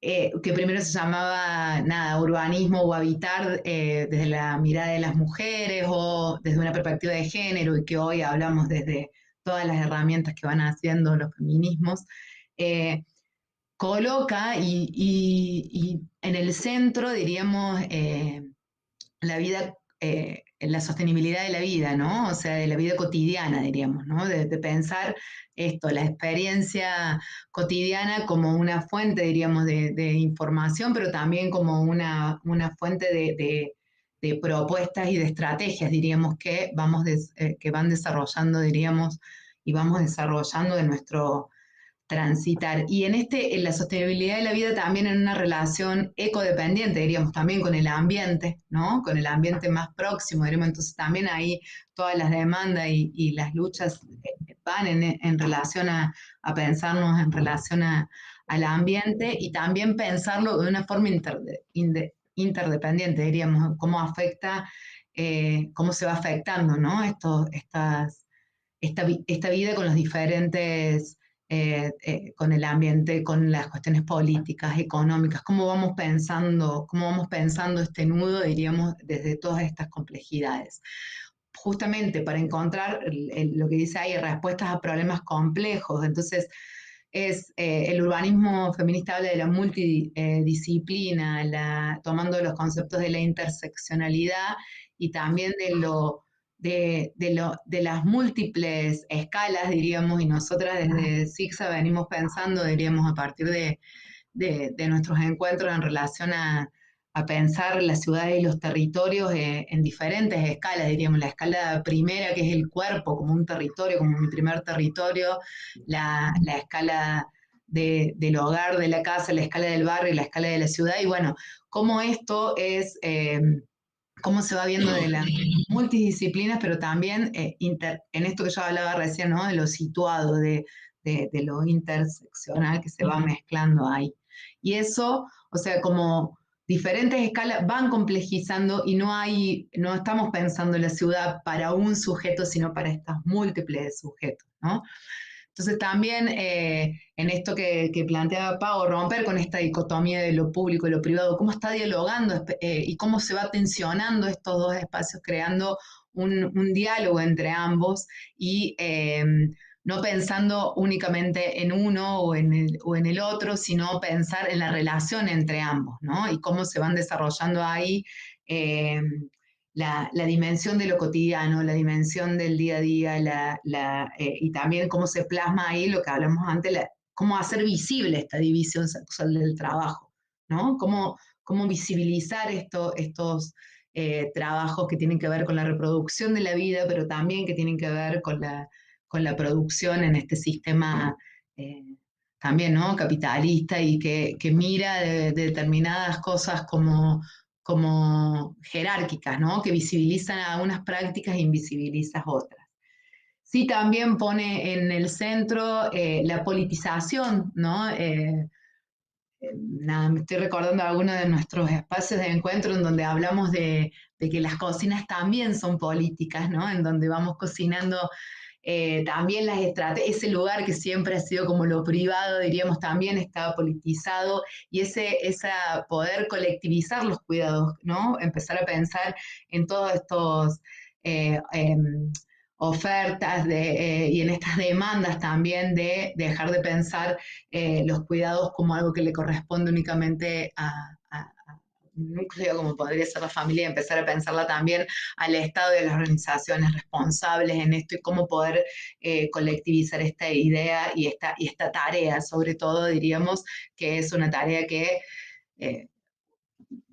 Que primero se llamaba, nada, urbanismo o habitar desde la mirada de las mujeres o desde una perspectiva de género, y que hoy hablamos desde todas las herramientas que van haciendo los feminismos, coloca y en el centro, diríamos, la vida, la sostenibilidad de la vida, ¿no? O sea, de la vida cotidiana, diríamos, ¿no? De pensar esto, la experiencia cotidiana como una fuente, diríamos, de información, pero también como una fuente de propuestas y de estrategias, diríamos, que van desarrollando, diríamos, y vamos desarrollando de nuestro transitar. Y en la sostenibilidad de la vida también en una relación ecodependiente, diríamos, también con el ambiente, ¿no? Con el ambiente más próximo, diríamos. Entonces también ahí todas las demandas y las luchas van en relación a pensarnos en relación al ambiente, y también pensarlo de una forma interdependiente, diríamos, cómo afecta, cómo se va afectando, ¿no? Esta vida con los diferentes, con el ambiente, con las cuestiones políticas, económicas, cómo vamos pensando este nudo, diríamos, desde todas estas complejidades. Justamente para encontrar lo que dice ahí, respuestas a problemas complejos. Entonces, el urbanismo feminista habla de la multidisciplina, tomando los conceptos de la interseccionalidad y también de las múltiples escalas, diríamos, y nosotras desde SIGSA venimos pensando, diríamos, a partir de nuestros encuentros en relación a pensar las ciudades y los territorios en diferentes escalas, diríamos, la escala primera, que es el cuerpo como un territorio, como mi primer territorio, la escala del hogar, de la casa, la escala del barrio y la escala de la ciudad, y bueno, cómo esto es... cómo se va viendo de las multidisciplinas, pero también en esto que yo hablaba recién, ¿no? De lo situado, de lo interseccional que se va mezclando ahí. Y eso, o sea, como diferentes escalas van complejizando y no estamos pensando en la ciudad para un sujeto, sino para estos múltiples sujetos, ¿no? Entonces también en esto que planteaba Pau, romper con esta dicotomía de lo público y lo privado, cómo está dialogando y cómo se va tensionando estos dos espacios, creando un diálogo entre ambos y no pensando únicamente en uno o en el otro, sino pensar en la relación entre ambos, ¿no? Y cómo se van desarrollando ahí la dimensión de lo cotidiano, la dimensión del día a día, y también cómo se plasma ahí lo que hablamos antes, cómo hacer visible esta división sexual del trabajo, ¿no? Cómo visibilizar estos trabajos que tienen que ver con la reproducción de la vida, pero también que tienen que ver con la producción en este sistema también, ¿no? Capitalista, y que mira de determinadas cosas como jerárquicas, ¿no? Que visibilizan algunas prácticas e invisibilizan otras. Sí, también pone en el centro la politización, ¿no? Nada, me estoy recordando algunos de nuestros espacios de encuentro en donde hablamos de que las cocinas también son políticas, ¿no? En donde vamos cocinando también las estrategias, ese lugar que siempre ha sido como lo privado, diríamos, también estaba politizado, y esa poder colectivizar los cuidados, ¿no? Empezar a pensar en todos estos ofertas y en estas demandas también de dejar de pensar los cuidados como algo que le corresponde únicamente a un núcleo como podría ser la familia, y empezar a pensarla también al Estado y a las organizaciones responsables en esto, y cómo poder colectivizar esta idea y esta tarea, sobre todo, diríamos, que es una tarea que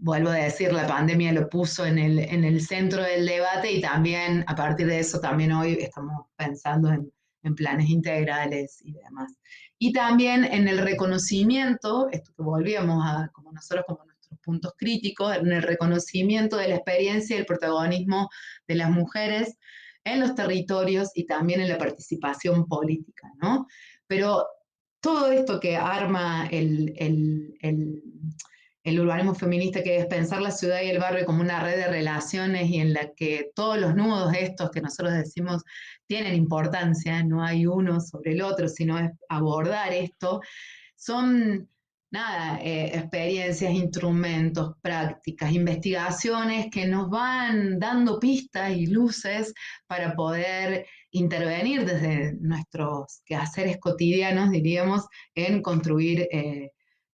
vuelvo a decir, la pandemia lo puso en el centro del debate y también a partir de eso también hoy estamos pensando en planes integrales y demás. Y también en el reconocimiento, esto que volvíamos a, como nosotros, como nuestros puntos críticos, en el reconocimiento de la experiencia y el protagonismo de las mujeres en los territorios y también en la participación política, ¿no? Pero todo esto que arma el urbanismo feminista, que es pensar la ciudad y el barrio como una red de relaciones y en la que todos los nudos estos que nosotros decimos tienen importancia, no hay uno sobre el otro, sino es abordar esto, son, nada, experiencias, instrumentos, prácticas, investigaciones que nos van dando pistas y luces para poder intervenir desde nuestros quehaceres cotidianos, diríamos, en construir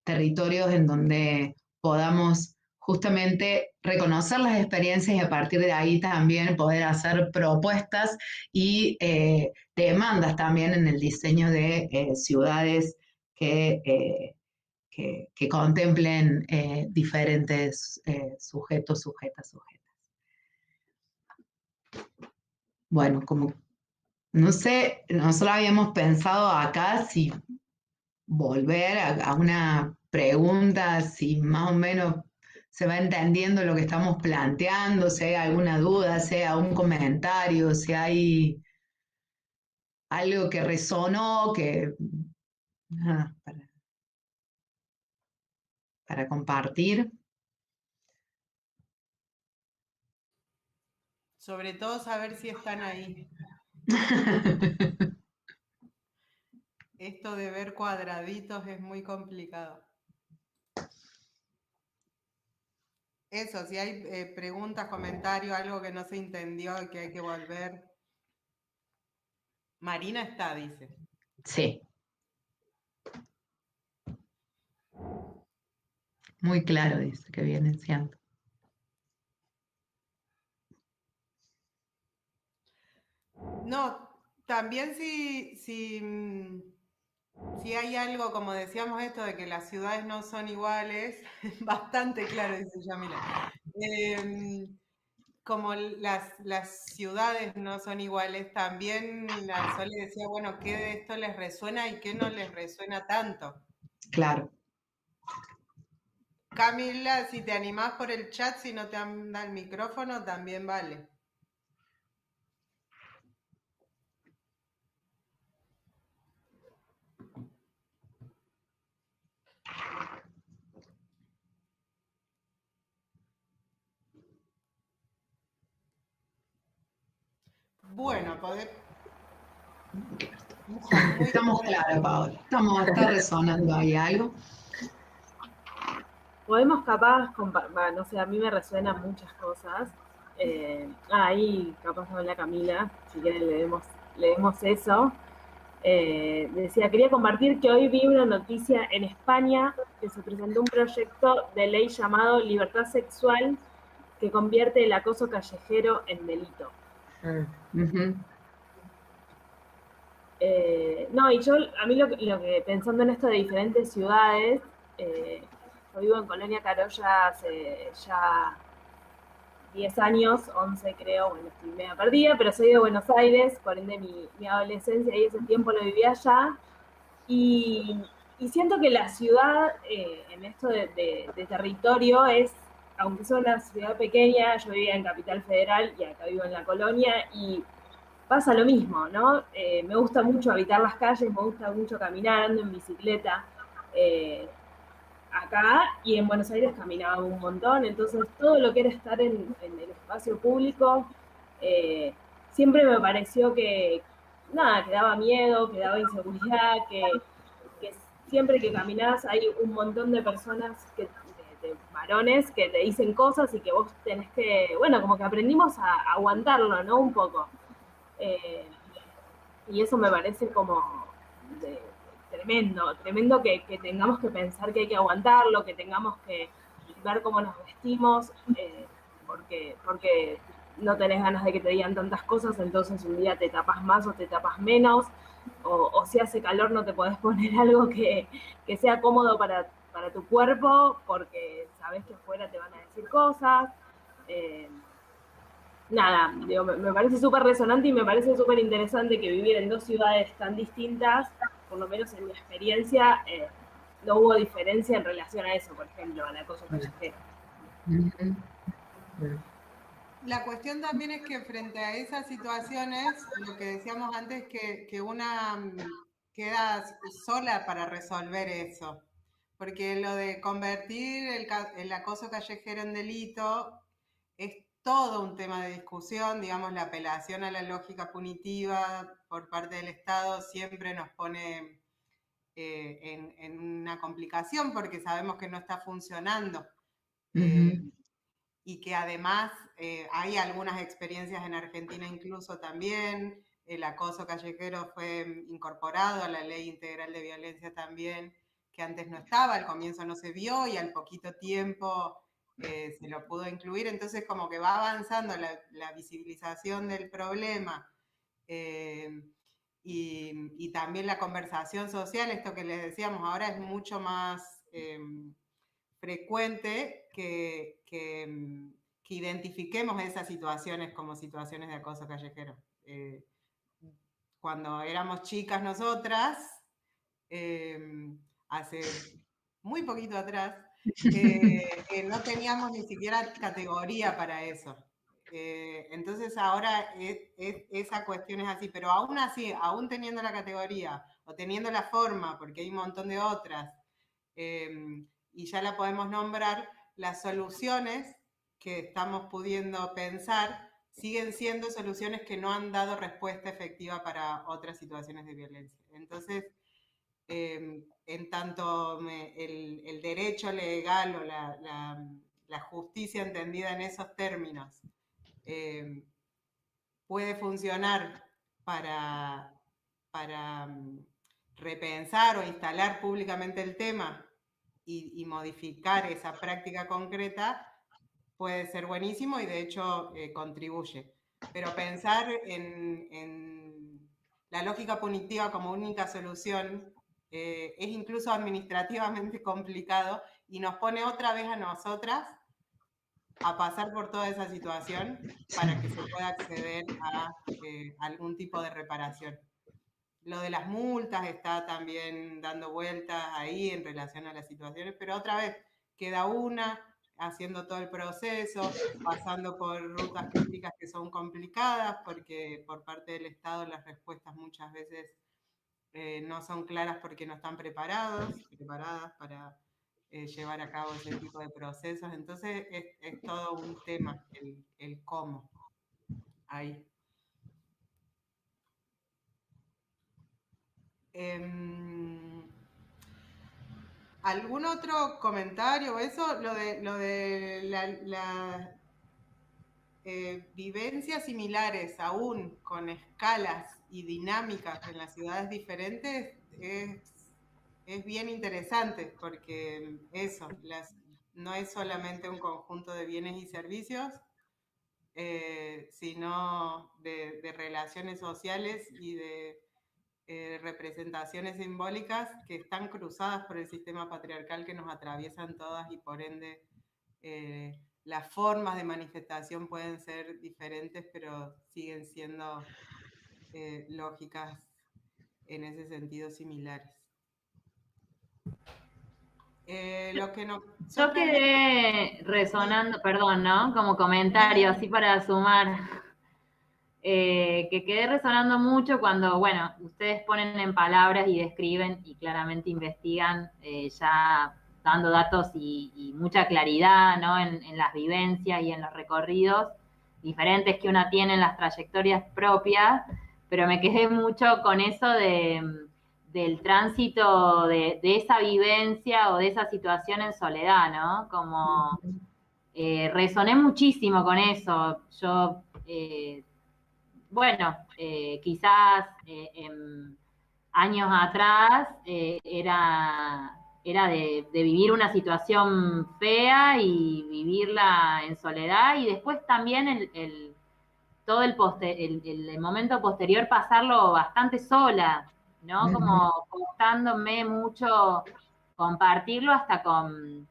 territorios en donde podamos justamente reconocer las experiencias y a partir de ahí también poder hacer propuestas y demandas también en el diseño de ciudades que contemplen diferentes sujetos, sujetas. Bueno, como no sé, nosotros habíamos pensado acá si volver a una pregunta, si más o menos se va entendiendo lo que estamos planteando, si hay alguna duda, si hay algún comentario, si hay algo que resonó, que nada, para compartir. Sobre todo saber si están ahí. Esto de ver cuadraditos es muy complicado. Eso, si hay preguntas, comentarios, algo que no se entendió y que hay que volver. Marina está, dice. Sí. Muy claro, dice, que viene siendo. No, también si hay algo, como decíamos esto, de que las ciudades no son iguales, bastante claro, dice Yamila. Como las ciudades no son iguales, también la Sole decía, bueno, ¿qué de esto les resuena y qué no les resuena tanto? Claro. Camila, si te animás por el chat, si no te anda el micrófono, también vale. Bueno, Estamos claros, Paola. Está resonando ahí algo. Podemos capaz, no sé, a mí me resuenan muchas cosas. Ahí capaz habla Camila, si quieren leemos eso. Decía, quería compartir que hoy vi una noticia en España que se presentó un proyecto de ley llamado Libertad Sexual que convierte el acoso callejero en delito. No, y a mí lo que pensando en esto de diferentes ciudades, yo vivo en Colonia Carolla hace ya 10 años, 11 creo, bueno, estoy media perdida, pero soy de Buenos Aires, por ende mi adolescencia y ese tiempo lo viví allá, y siento que la ciudad, en esto de territorio, aunque sea una ciudad pequeña, yo vivía en Capital Federal y acá vivo en la Colonia, y pasa lo mismo, ¿no? Me gusta mucho habitar las calles, me gusta mucho caminar, ando en bicicleta, acá y en Buenos Aires caminaba un montón, entonces todo lo que era estar en el espacio público, siempre me pareció que daba miedo, que daba inseguridad, que siempre que caminás hay un montón de personas, de varones que te dicen cosas y que vos tenés que, bueno, como que aprendimos a aguantarlo, ¿no? Un poco. Y eso me parece como tremendo que tengamos que pensar que hay que aguantarlo, que tengamos que ver cómo nos vestimos, porque no tenés ganas de que te digan tantas cosas, entonces un día te tapas más o te tapas menos, o si hace calor no te podés poner algo que sea cómodo para para tu cuerpo, porque sabes que afuera te van a decir cosas. Nada, digo, me parece súper resonante y me parece súper interesante que vivir en dos ciudades tan distintas, por lo menos en mi experiencia, no hubo diferencia en relación a eso, por ejemplo, al acoso callejero. La cuestión también es que frente a esas situaciones, lo que decíamos antes, que una queda sola para resolver eso. Porque lo de convertir el acoso callejero en delito es todo un tema de discusión. Digamos, la apelación a la lógica punitiva por parte del Estado siempre nos pone en una complicación porque sabemos que no está funcionando. Y que además hay algunas experiencias en Argentina incluso también. El acoso callejero fue incorporado a la Ley Integral de Violencia también, que antes no estaba, al comienzo no se vio y al poquito tiempo se lo pudo incluir. Entonces como que va avanzando la visibilización del problema y también la conversación social. Esto que les decíamos ahora es mucho más frecuente que identifiquemos esas situaciones como situaciones de acoso callejero. Cuando éramos chicas nosotras, hace muy poquito atrás, no teníamos ni siquiera categoría para eso. Entonces ahora esa cuestión es así, pero aún así, aún teniendo la categoría o teniendo la forma, porque hay un montón de otras, y ya la podemos nombrar, las soluciones que estamos pudiendo pensar siguen siendo soluciones que no han dado respuesta efectiva para otras situaciones de violencia. Entonces, en tanto el derecho legal o la justicia entendida en esos términos puede funcionar para repensar o instalar públicamente el tema y modificar esa práctica concreta, puede ser buenísimo y de hecho contribuye. Pero pensar en la lógica punitiva como única solución es incluso administrativamente complicado y nos pone otra vez a nosotras a pasar por toda esa situación para que se pueda acceder a algún tipo de reparación. Lo de las multas está también dando vueltas ahí en relación a las situaciones, pero otra vez queda una haciendo todo el proceso, pasando por rutas críticas que son complicadas porque por parte del Estado las respuestas muchas veces no son claras porque no están preparadas para llevar a cabo ese tipo de procesos. Entonces es todo un tema el cómo ahí. ¿Algún otro comentario o eso? Lo de las vivencias similares aún con escalas y dinámicas en las ciudades diferentes es bien interesante porque eso, no es solamente un conjunto de bienes y servicios, sino de relaciones sociales y de representaciones simbólicas que están cruzadas por el sistema patriarcal que nos atraviesan todas y por ende las formas de manifestación pueden ser diferentes, pero siguen siendo lógicas en ese sentido similares. Lo que Yo quedé resonando, perdón, ¿no? Como comentario, así para sumar, que quedé resonando mucho cuando, bueno, ustedes ponen en palabras y describen y claramente investigan ya dando datos y mucha claridad, ¿no? En las vivencias y en los recorridos diferentes que una tiene en las trayectorias propias, pero me quedé mucho con eso del tránsito de esa vivencia o de esa situación en soledad, ¿no? Como resoné muchísimo con eso. Yo, bueno, quizás años atrás era de vivir una situación fea y vivirla en soledad y después también todo el momento posterior pasarlo bastante sola, ¿no? Como costándome mucho compartirlo hasta con,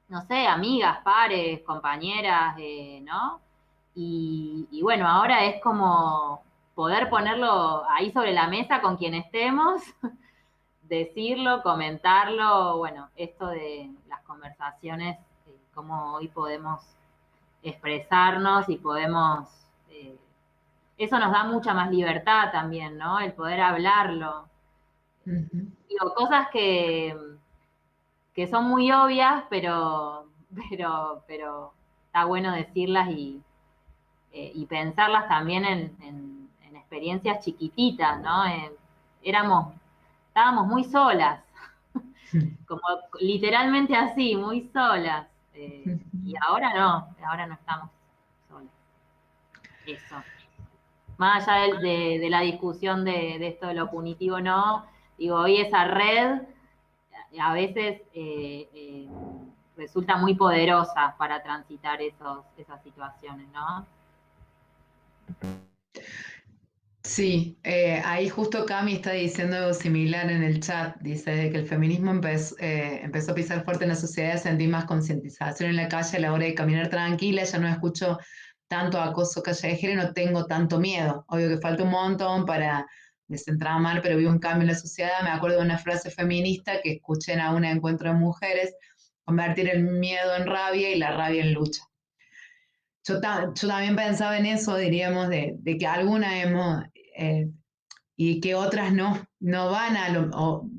no sé, amigas, pares, compañeras, ¿no? Y bueno, ahora es como poder ponerlo ahí sobre la mesa con quien estemos, decirlo, comentarlo, bueno, esto de las conversaciones, cómo hoy podemos expresarnos y podemos, eso nos da mucha más libertad también, ¿no? El poder hablarlo. Digo, cosas que son muy obvias, pero está bueno decirlas y pensarlas también en experiencias chiquititas, ¿no? Estábamos muy solas, como literalmente así, muy solas. Y ahora no estamos solas. Eso. Más allá de la discusión de esto de lo punitivo, no, digo, hoy esa red a veces resulta muy poderosa para transitar esas situaciones, ¿no? Sí, ahí justo Cami está diciendo algo similar en el chat. Dice que el feminismo empezó a pisar fuerte en la sociedad, sentí más concientización en la calle a la hora de caminar tranquila, ya no escucho tanto acoso callejero y no tengo tanto miedo. Obvio que falta un montón para desentramar, pero vi un cambio en la sociedad. Me acuerdo de una frase feminista que escuché en un encuentro de mujeres: convertir el miedo en rabia y la rabia en lucha. Yo también pensaba en eso, diríamos, de que algunas hemos, y que otras no van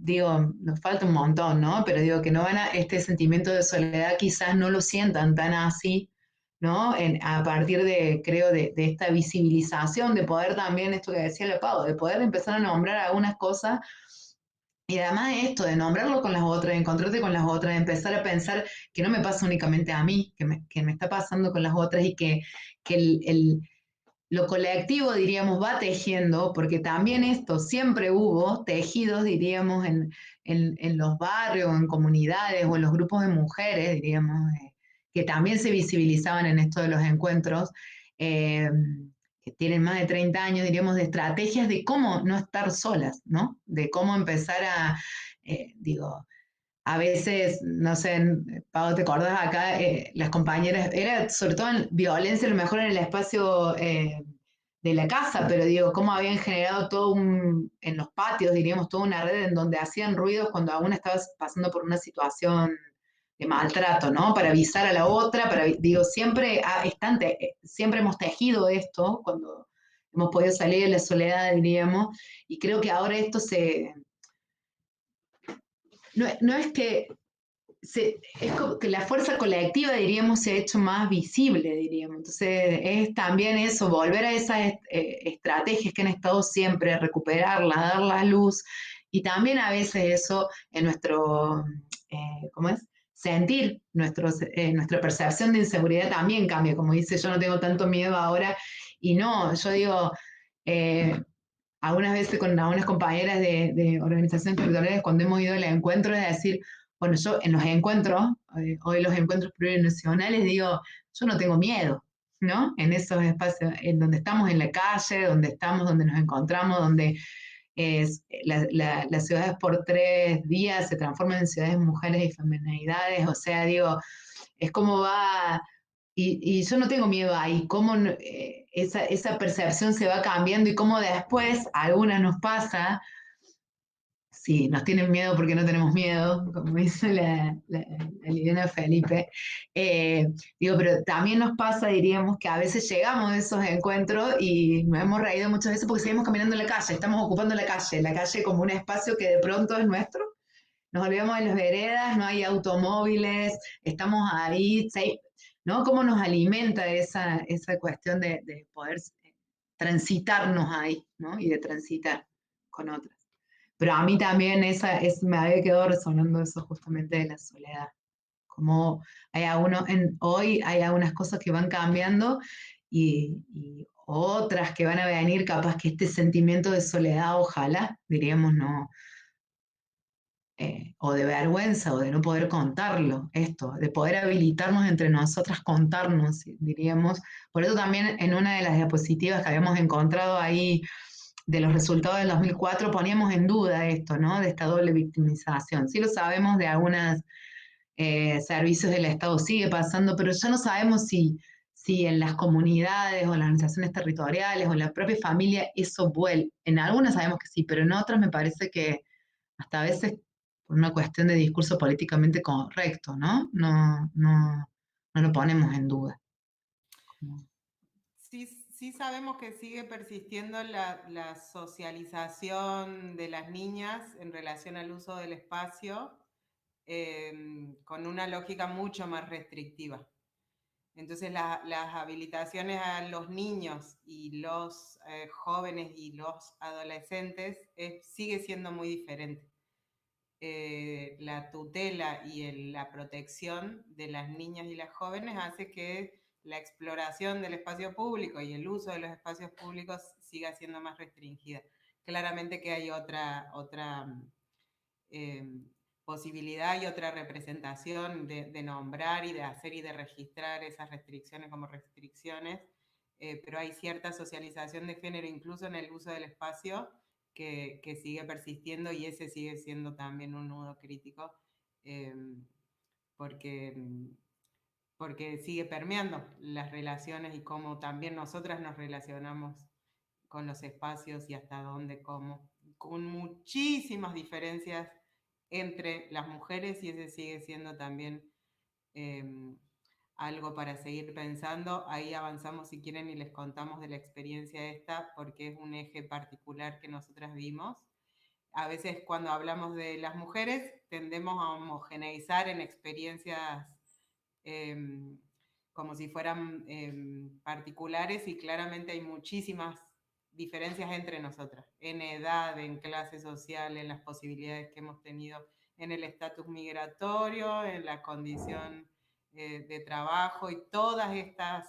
digo, nos falta un montón, ¿no? Pero digo que no van a, este sentimiento de soledad quizás no lo sientan tan así, ¿no? A partir creo, de esta visibilización, de poder también, esto que decía la Pau, de poder empezar a nombrar algunas cosas. Y además esto, de nombrarlo con las otras, de encontrarte con las otras, de empezar a pensar que no me pasa únicamente a mí, que me está pasando con las otras y que lo colectivo, diríamos, va tejiendo, porque también esto siempre hubo tejidos, diríamos, en los barrios, en comunidades o en los grupos de mujeres, diríamos, que también se visibilizaban en esto de los encuentros, que tienen más de 30 años, diríamos, de estrategias de cómo no estar solas, ¿no? De cómo empezar digo, a veces, no sé, Pau, ¿te acordás acá? Las compañeras, era sobre todo en violencia, a lo mejor en el espacio de la casa, pero digo, cómo habían generado en los patios, diríamos, toda una red en donde hacían ruidos cuando alguna estaba pasando por una situación de maltrato, ¿no? Para avisar a la otra, digo, siempre hemos tejido esto cuando hemos podido salir de la soledad, diríamos, y creo que ahora esto no es que es como que la fuerza colectiva, diríamos, se ha hecho más visible, diríamos. Entonces, es también eso, volver a esas estrategias que han estado siempre, recuperarlas, darlas luz, y también a veces eso en nuestro, ¿cómo es? Sentir, nuestra percepción de inseguridad también cambia, como dice, yo no tengo tanto miedo ahora, y no, yo digo, algunas veces con algunas compañeras de organizaciones territoriales, cuando hemos ido al encuentro, es decir, bueno, yo en los encuentros, hoy los encuentros plurinacionales, digo, yo no tengo miedo, ¿no? En esos espacios, en donde estamos en la calle, donde nos encontramos, donde las ciudades por 3 días se transforman en ciudades mujeres y feminidades, o sea, digo, es como va, y yo no tengo miedo ahí, cómo esa percepción se va cambiando y cómo después a algunas nos pasa. Sí, nos tienen miedo porque no tenemos miedo, como dice la Liliana Felipe. Digo, pero también nos pasa, diríamos, que a veces llegamos a esos encuentros y nos hemos reído muchas veces porque seguimos caminando en la calle, estamos ocupando la calle como un espacio que de pronto es nuestro. Nos olvidamos de las veredas, no hay automóviles, estamos ahí, ¿no? ¿Cómo nos alimenta esa cuestión de poder transitarnos ahí, ¿no? Y de transitar con otras. Pero a mí también me había quedado resonando eso justamente de la soledad. Como hoy hay algunas cosas que van cambiando y otras que van a venir, capaz que este sentimiento de soledad, ojalá, diríamos, no, o de vergüenza o de no poder contarlo, esto, de poder habilitarnos entre nosotras, contarnos, diríamos. Por eso también en una de las diapositivas que habíamos encontrado ahí de los resultados del 2004 poníamos en duda esto, ¿no? De esta doble victimización. Sí lo sabemos de algunos servicios del Estado sigue pasando, pero ya no sabemos si en las comunidades o en las organizaciones territoriales o en la propia familia eso vuelve. En algunas sabemos que sí, pero en otras me parece que hasta a veces por una cuestión de discurso políticamente correcto, ¿no? No lo ponemos en duda. Sí sabemos que sigue persistiendo la socialización de las niñas en relación al uso del espacio con una lógica mucho más restrictiva. Entonces las habilitaciones a los niños y los jóvenes y los adolescentes sigue siendo muy diferente. La tutela y la protección de las niñas y las jóvenes hace que la exploración del espacio público y el uso de los espacios públicos siga siendo más restringida. Claramente que hay otra posibilidad y otra representación de nombrar y de hacer y de registrar esas restricciones como restricciones, pero hay cierta socialización de género incluso en el uso del espacio que sigue persistiendo, y ese sigue siendo también un nudo crítico porque sigue permeando las relaciones y cómo también nosotras nos relacionamos con los espacios y hasta dónde, cómo, con muchísimas diferencias entre las mujeres, y ese sigue siendo también algo para seguir pensando. Ahí avanzamos si quieren y les contamos de la experiencia esta, porque es un eje particular que nosotras vimos. A veces cuando hablamos de las mujeres tendemos a homogeneizar en experiencias como si fueran particulares, y claramente hay muchísimas diferencias entre nosotras, en edad, en clase social, en las posibilidades que hemos tenido, en el estatus migratorio, en la condición de trabajo, y todas estas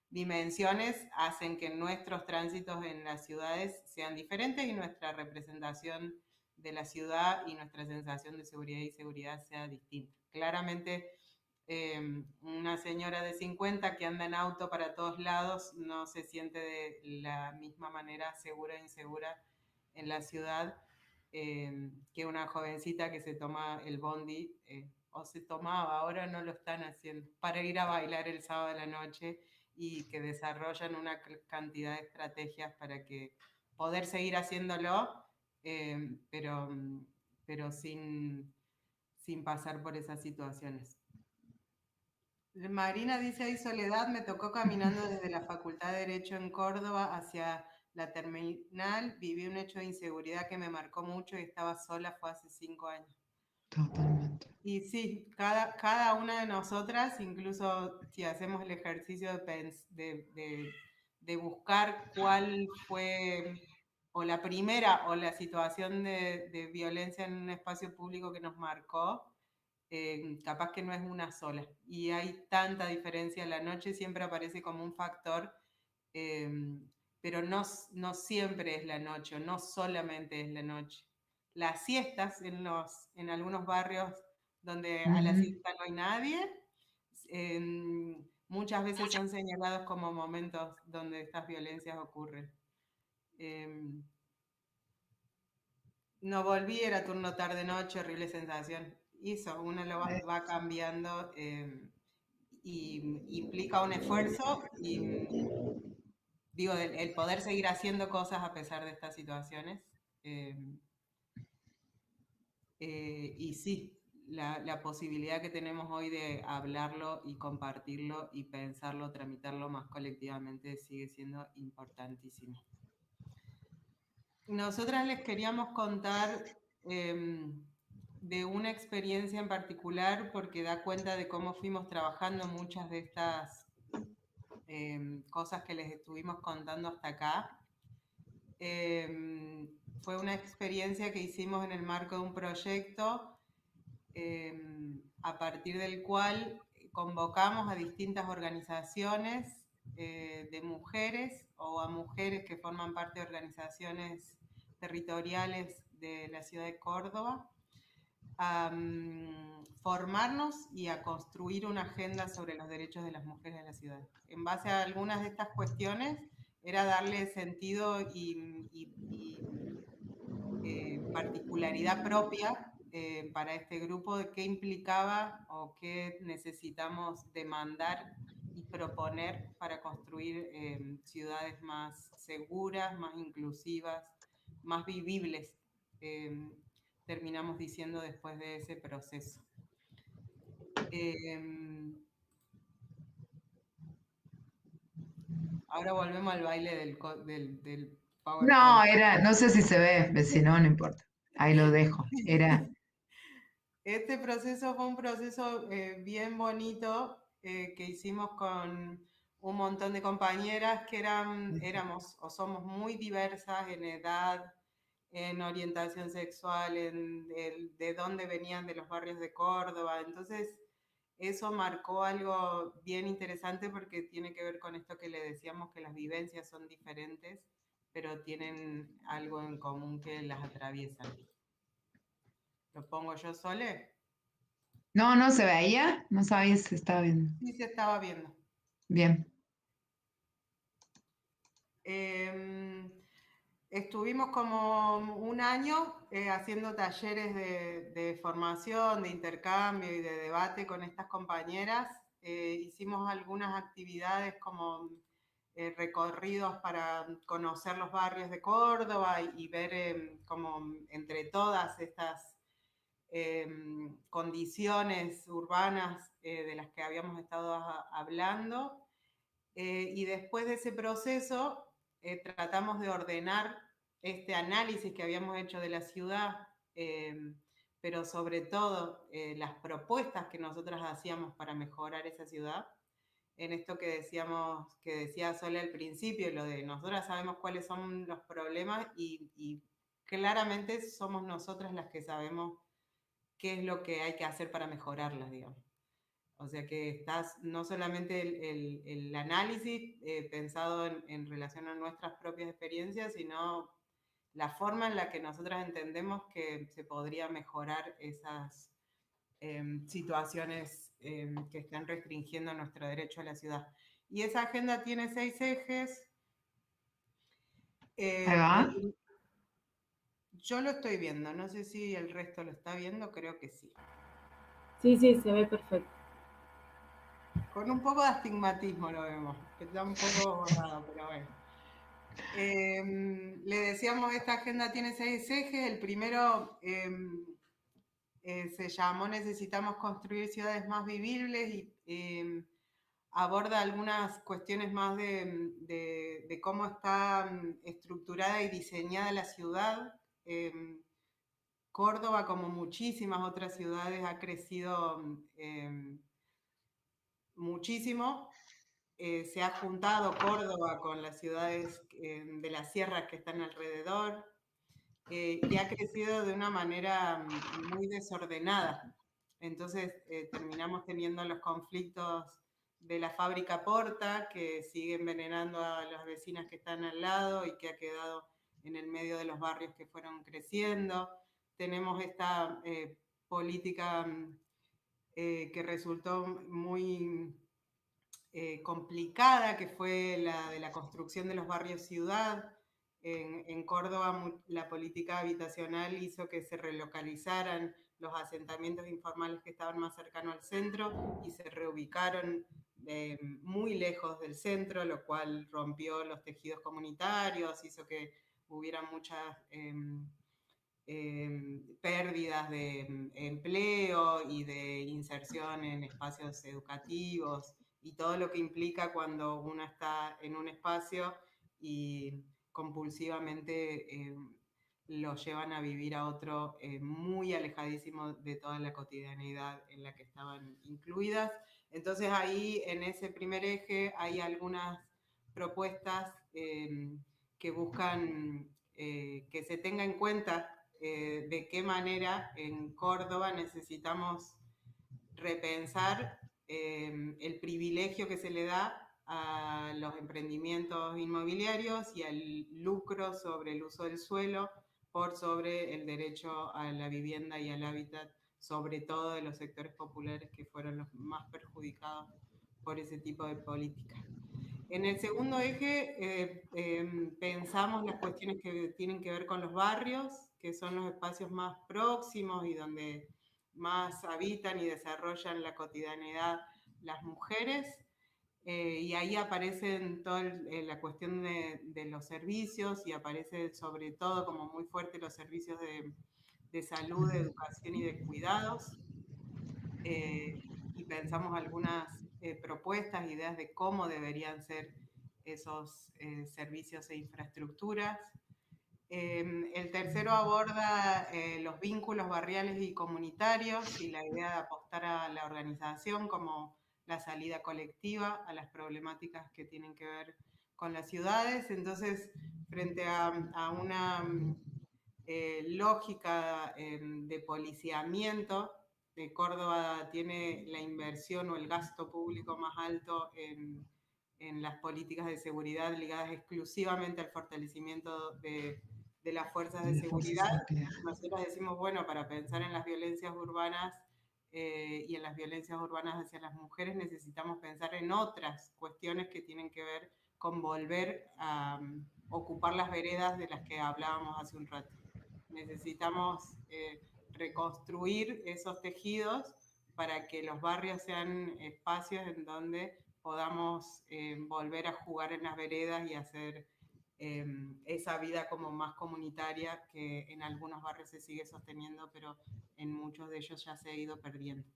dimensiones hacen que nuestros tránsitos en las ciudades sean diferentes y nuestra representación de la ciudad y nuestra sensación de seguridad y seguridad sea distinta. Claramente, una señora de 50 que anda en auto para todos lados no se siente de la misma manera segura e insegura en la ciudad que una jovencita que se toma el bondi, o se tomaba, ahora no lo están haciendo, para ir a bailar el sábado de la noche, y que desarrollan una cantidad de estrategias para que poder seguir haciéndolo, pero sin pasar por esas situaciones. Marina dice ahí, Soledad, me tocó caminando desde la Facultad de Derecho en Córdoba hacia la terminal, viví un hecho de inseguridad que me marcó mucho y estaba sola, fue hace 5 años. Totalmente. Y sí, cada una de nosotras, incluso si hacemos el ejercicio de buscar cuál fue o la primera o la situación de violencia en un espacio público que nos marcó, capaz que no es una sola. Y hay tanta diferencia, la noche siempre aparece como un factor, pero no siempre es la noche, o no solamente es la noche. Las siestas en algunos barrios donde a la siesta no hay nadie, muchas veces son señalados como momentos donde estas violencias ocurren. No volví, era turno tarde-noche, horrible sensación. Eso, uno lo va cambiando y implica un esfuerzo y digo, el poder seguir haciendo cosas a pesar de estas situaciones. Y sí, la posibilidad que tenemos hoy de hablarlo y compartirlo y pensarlo, tramitarlo más colectivamente sigue siendo importantísimo. Nosotras les queríamos contar de una experiencia en particular, porque da cuenta de cómo fuimos trabajando muchas de estas cosas que les estuvimos contando hasta acá. Fue una experiencia que hicimos en el marco de un proyecto a partir del cual convocamos a distintas organizaciones de mujeres o a mujeres que forman parte de organizaciones territoriales de la ciudad de Córdoba a formarnos y a construir una agenda sobre los derechos de las mujeres de la ciudad. En base a algunas de estas cuestiones era darle sentido y particularidad propia para este grupo de qué implicaba o qué necesitamos demandar y proponer para construir ciudades más seguras, más inclusivas, más vivibles, terminamos diciendo después de ese proceso. Ahora volvemos al baile del PowerPoint. No, no sé si se ve, si no, no importa. Ahí lo dejo. Este proceso fue un proceso bien bonito que hicimos con un montón de compañeras que éramos o somos muy diversas en edad, en orientación sexual, de dónde venían de los barrios de Córdoba. Entonces, eso marcó algo bien interesante porque tiene que ver con esto que le decíamos, que las vivencias son diferentes, pero tienen algo en común que las atraviesan. ¿Lo pongo yo, Sole? No, no se veía, no sabía si se estaba viendo. Sí, se estaba viendo. Bien. Estuvimos como un año haciendo talleres de formación, de intercambio y de debate con estas compañeras. Hicimos algunas actividades como recorridos para conocer los barrios de Córdoba y ver como entre todas estas condiciones urbanas de las que habíamos estado hablando. Y después de ese proceso tratamos de ordenar este análisis que habíamos hecho de la ciudad, pero sobre todo las propuestas que nosotras hacíamos para mejorar esa ciudad, en esto que decía Sole al principio, lo de nosotras sabemos cuáles son los problemas y claramente somos nosotras las que sabemos qué es lo que hay que hacer para mejorarlas, digamos. O sea que estás no solamente el análisis pensado en relación a nuestras propias experiencias, sino la forma en la que nosotras entendemos que se podría mejorar esas situaciones que están restringiendo nuestro derecho a la ciudad. Y esa agenda tiene 6 ejes. Ahí va. Yo lo estoy viendo, no sé si el resto lo está viendo, creo que sí. Sí, sí, se ve perfecto. Con un poco de astigmatismo lo vemos, que está un poco borrado, pero bueno. Le decíamos, esta agenda tiene 6 ejes. El primero se llamó Necesitamos construir ciudades más vivibles y aborda algunas cuestiones más de cómo está estructurada y diseñada la ciudad. Córdoba, como muchísimas otras ciudades, ha crecido muchísimo. Se ha juntado Córdoba con las ciudades de las sierras que están alrededor y ha crecido de una manera muy desordenada. Entonces terminamos teniendo los conflictos de la fábrica Porta, que sigue envenenando a las vecinas que están al lado y que ha quedado en el medio de los barrios que fueron creciendo. Tenemos esta política que resultó muy complicada, que fue la de la construcción de los barrios ciudad. En Córdoba la política habitacional hizo que se relocalizaran los asentamientos informales que estaban más cercanos al centro y se reubicaron muy lejos del centro, lo cual rompió los tejidos comunitarios, hizo que hubiera muchas pérdidas de empleo y de inserción en espacios educativos y todo lo que implica cuando uno está en un espacio y compulsivamente lo llevan a vivir a otro muy alejadísimo de toda la cotidianidad en la que estaban incluidas. Entonces ahí en ese primer eje hay algunas propuestas que buscan que se tenga en cuenta de qué manera en Córdoba necesitamos repensar el privilegio que se le da a los emprendimientos inmobiliarios y al lucro sobre el uso del suelo por sobre el derecho a la vivienda y al hábitat, sobre todo de los sectores populares que fueron los más perjudicados por ese tipo de políticas. En el segundo eje pensamos las cuestiones que tienen que ver con los barrios, que son los espacios más próximos y donde más habitan y desarrollan la cotidianidad las mujeres. Y ahí aparecen toda la cuestión de los servicios y aparece sobre todo como muy fuerte los servicios de salud, de educación y de cuidados. Y pensamos algunas propuestas, ideas de cómo deberían ser esos servicios e infraestructuras. El tercero aborda los vínculos barriales y comunitarios y la idea de apostar a la organización como la salida colectiva a las problemáticas que tienen que ver con las ciudades. Entonces, frente a una lógica de policiamiento, Córdoba tiene la inversión o el gasto público más alto en las políticas de seguridad ligadas exclusivamente al fortalecimiento de las fuerzas de seguridad. Nosotros decimos, bueno, para pensar en las violencias urbanas y en las violencias urbanas hacia las mujeres necesitamos pensar en otras cuestiones que tienen que ver con volver a ocupar las veredas de las que hablábamos hace un rato. Necesitamos reconstruir esos tejidos para que los barrios sean espacios en donde podamos volver a jugar en las veredas y hacer esa vida como más comunitaria que en algunos barrios se sigue sosteniendo, pero en muchos de ellos ya se ha ido perdiendo.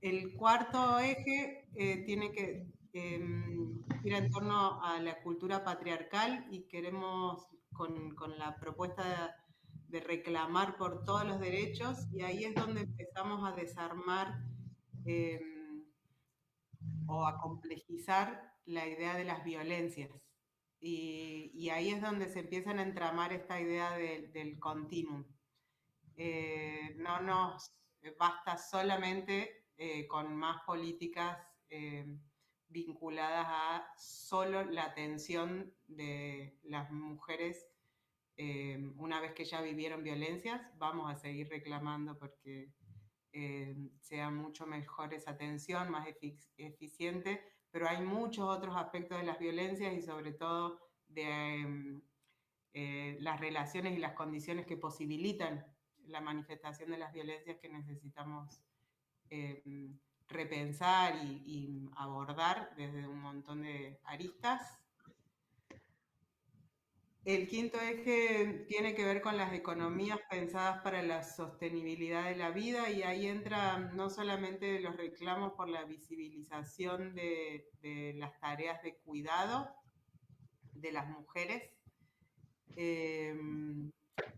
El cuarto eje tiene que gira en torno a la cultura patriarcal y queremos con la propuesta de reclamar por todos los derechos, y ahí es donde empezamos a desarmar o a complejizar la idea de las violencias. Y ahí es donde se empiezan a entramar esta idea del continuum. No nos basta solamente con más políticas vinculadas a solo la atención de las mujeres una vez que ya vivieron violencias. Vamos a seguir reclamando porque sea mucho mejor esa atención, más eficiente, pero hay muchos otros aspectos de las violencias y sobre todo de las relaciones y las condiciones que posibilitan la manifestación de las violencias que necesitamos repensar y abordar desde un montón de aristas. El quinto eje tiene que ver con las economías pensadas para la sostenibilidad de la vida, y ahí entra no solamente los reclamos por la visibilización de las tareas de cuidado de las mujeres,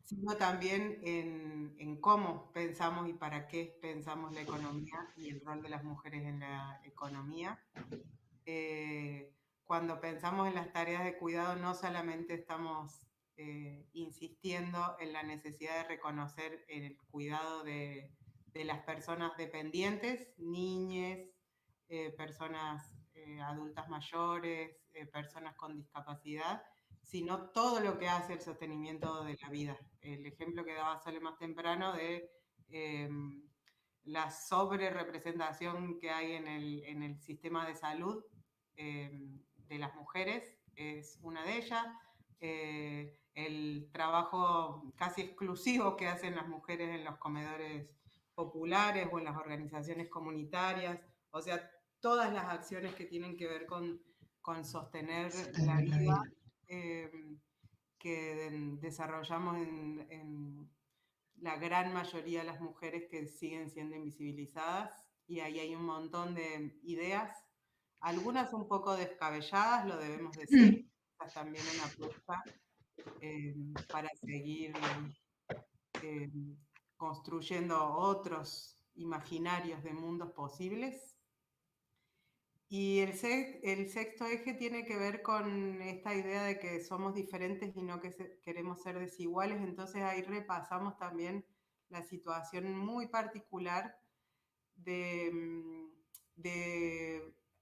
sino también en cómo pensamos y para qué pensamos la economía y el rol de las mujeres en la economía. Cuando pensamos en las tareas de cuidado, no solamente estamos insistiendo en la necesidad de reconocer el cuidado de las personas dependientes, niñas, personas adultas mayores, personas con discapacidad, sino todo lo que hace el sostenimiento de la vida. El ejemplo que daba Sole más temprano de la sobrerepresentación que hay en el sistema de salud de las mujeres es una de ellas. El trabajo casi exclusivo que hacen las mujeres en los comedores populares o en las organizaciones comunitarias, o sea, todas las acciones que tienen que ver con sostener la vida que desarrollamos en la gran mayoría de las mujeres que siguen siendo invisibilizadas, y ahí hay un montón de ideas, algunas un poco descabelladas, lo debemos decir, también una apuesta para seguir construyendo otros imaginarios de mundos posibles. Y el sexto eje tiene que ver con esta idea de que somos diferentes y no que queremos ser desiguales. Entonces ahí repasamos también la situación muy particular de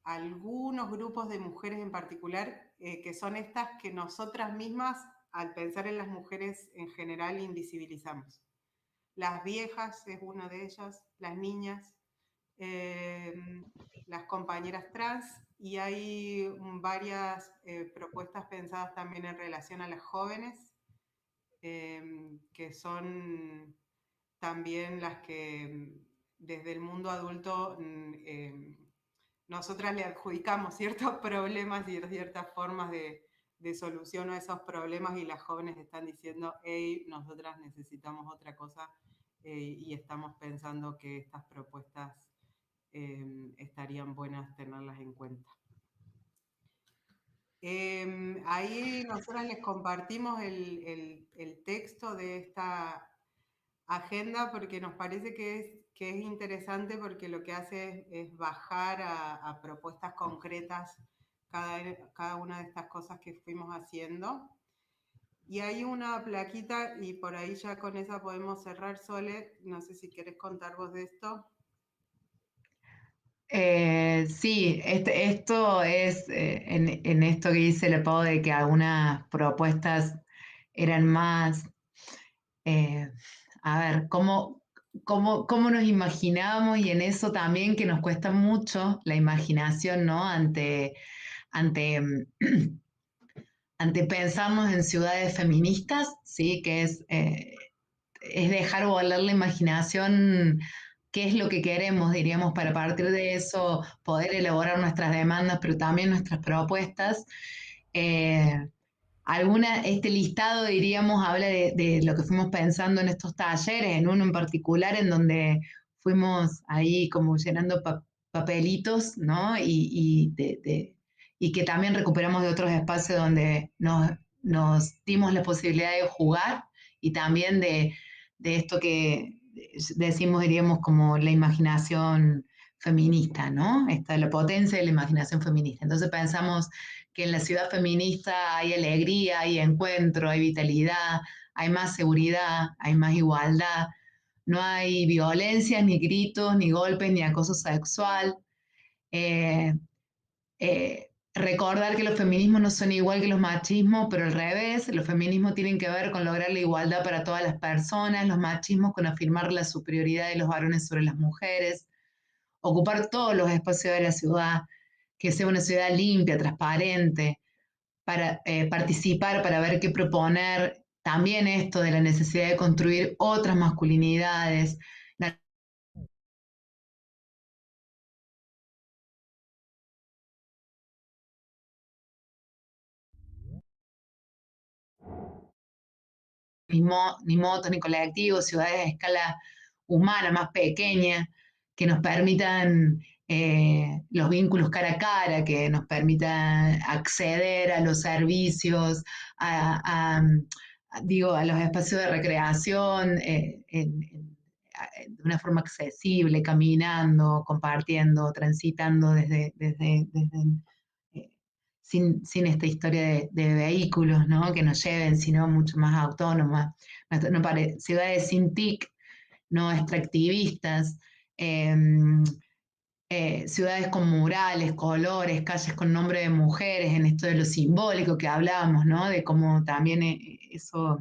algunos grupos de mujeres en particular, que son estas que nosotras mismas, al pensar en las mujeres en general, invisibilizamos. Las viejas es una de ellas, las niñas, las compañeras trans, y hay varias propuestas pensadas también en relación a las jóvenes, que son también las que desde el mundo adulto nosotras le adjudicamos ciertos problemas y ciertas formas de solución a esos problemas, y las jóvenes están diciendo, hey, nosotras necesitamos otra cosa, y estamos pensando que estas propuestas estarían buenas tenerlas en cuenta. Ahí nosotras les compartimos el texto de esta agenda, porque nos parece que es interesante, porque lo que hace es bajar a propuestas concretas cada una de estas cosas que fuimos haciendo. Y hay una plaquita, y por ahí ya con esa podemos cerrar. Sole, no sé si querés contar vos de esto. Sí, esto es en esto que dice la Pau, de que algunas propuestas eran más, a ver, cómo nos imaginábamos, y en eso también que nos cuesta mucho la imaginación, ¿no? Ante pensarnos en ciudades feministas, ¿sí? Que es dejar volar la imaginación. ¿Qué es lo que queremos, diríamos, para partir de eso poder elaborar nuestras demandas, pero también nuestras propuestas? Este listado, diríamos, habla de lo que fuimos pensando en estos talleres, en uno en particular en donde fuimos ahí como llenando papelitos, ¿no? Y que también recuperamos de otros espacios donde nos dimos la posibilidad de jugar, y también de esto que decimos, diríamos, como la imaginación feminista, ¿no? La potencia de la imaginación feminista. Entonces pensamos que en la ciudad feminista hay alegría, hay encuentro, hay vitalidad, hay más seguridad, hay más igualdad, no hay violencia, ni gritos, ni golpes, ni acoso sexual. Recordar que los feminismos no son igual que los machismos, pero al revés, los feminismos tienen que ver con lograr la igualdad para todas las personas, los machismos con afirmar la superioridad de los varones sobre las mujeres, ocupar todos los espacios de la ciudad, que sea una ciudad limpia, transparente, para participar, para ver qué proponer. También esto de la necesidad de construir otras masculinidades. Ni motos, ni colectivos, ciudades a escala humana, más pequeña, que nos permitan los vínculos cara a cara, que nos permitan acceder a los servicios, a los espacios de recreación de una forma accesible, caminando, compartiendo, transitando sin esta historia de vehículos, ¿no? Que nos lleven, sino mucho más autónomas. Ciudades sin TIC, no extractivistas, ciudades con murales, colores, calles con nombre de mujeres, en esto de lo simbólico que hablábamos, ¿no? De cómo también eso,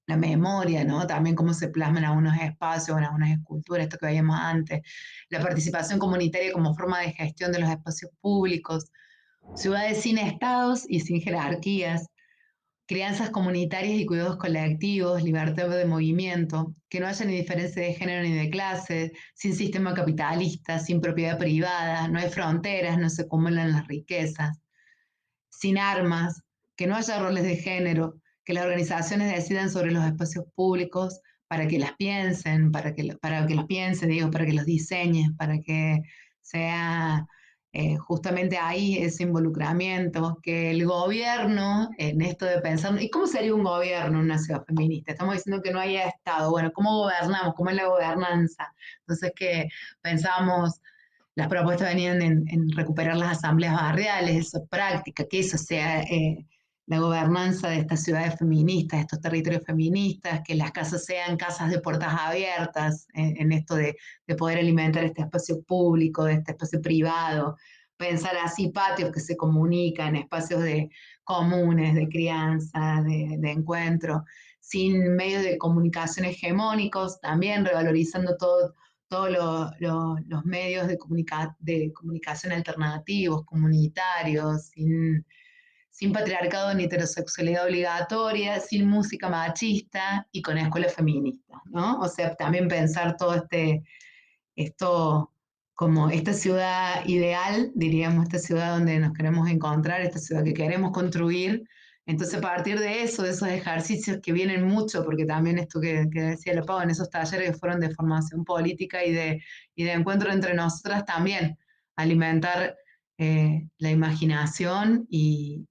la memoria, ¿no? También cómo se plasman algunos espacios, en algunas esculturas, esto que veíamos antes, la participación comunitaria como forma de gestión de los espacios públicos, ciudades sin estados y sin jerarquías, crianzas comunitarias y cuidados colectivos, libertad de movimiento, que no haya ni diferencia de género ni de clase, sin sistema capitalista, sin propiedad privada, no hay fronteras, no se acumulan las riquezas, sin armas, que no haya roles de género, que las organizaciones decidan sobre los espacios públicos para que las piensen, para que los piensen, para que los diseñen, para que sea justamente ahí ese involucramiento, que el gobierno, en esto de pensar, ¿y cómo sería un gobierno en una ciudad feminista? Estamos diciendo que no haya Estado, bueno, ¿cómo gobernamos? ¿Cómo es la gobernanza? Entonces que pensamos, las propuestas venían en recuperar las asambleas barriales, eso práctica, que eso sea la gobernanza de estas ciudades feministas, de estos territorios feministas, que las casas sean casas de puertas abiertas, en esto de poder alimentar este espacio público, de este espacio privado, pensar así patios que se comunican, espacios comunes, de crianza, de encuentro, sin medios de comunicación hegemónicos, también revalorizando todos los medios de comunicación alternativos, comunitarios, sin patriarcado ni heterosexualidad obligatoria, sin música machista y con escuelas feministas, ¿no? O sea, también pensar todo esto como esta ciudad ideal, diríamos, esta ciudad donde nos queremos encontrar, esta ciudad que queremos construir. Entonces, a partir de eso, de esos ejercicios que vienen mucho, porque también esto que decía la Pau, en esos talleres que fueron de formación política y de encuentro entre nosotras también, alimentar la imaginación y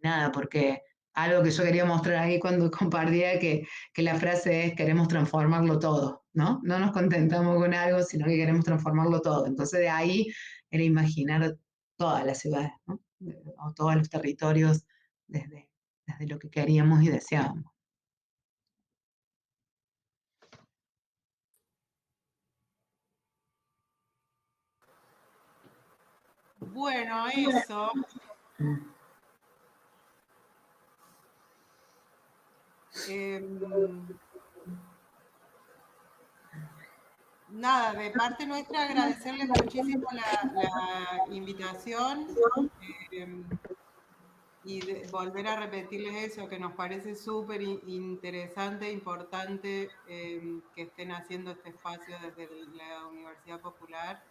nada, porque algo que yo quería mostrar ahí cuando compartía que la frase es queremos transformarlo todo, ¿no? No nos contentamos con algo, sino que queremos transformarlo todo. Entonces de ahí era imaginar todas las ciudades, ¿no? O todos los territorios desde lo que queríamos y deseábamos. Bueno, eso. Nada, de parte nuestra agradecerles muchísimo la invitación y volver a repetirles eso, que nos parece súper interesante, importante que estén haciendo este espacio desde la Universidad Popular.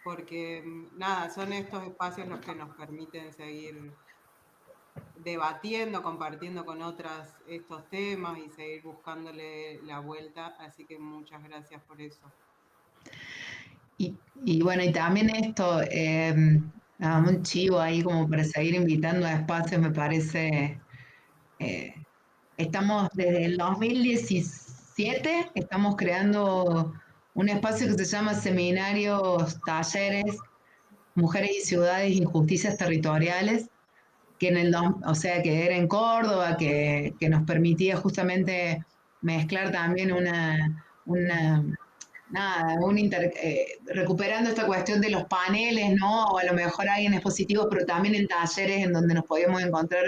Porque nada, son estos espacios los que nos permiten seguir debatiendo, compartiendo con otras estos temas y seguir buscándole la vuelta, así que muchas gracias por eso. Y bueno, y también esto, un chivo ahí como para seguir invitando a espacios, me parece, estamos desde el 2017, estamos creando un espacio que se llama Seminarios, Talleres, Mujeres y Ciudades, Injusticias Territoriales, que o sea, que era en Córdoba, que nos permitía justamente mezclar también recuperando esta cuestión de los paneles, ¿no? O a lo mejor hay en expositivos, pero también en talleres en donde nos podíamos encontrar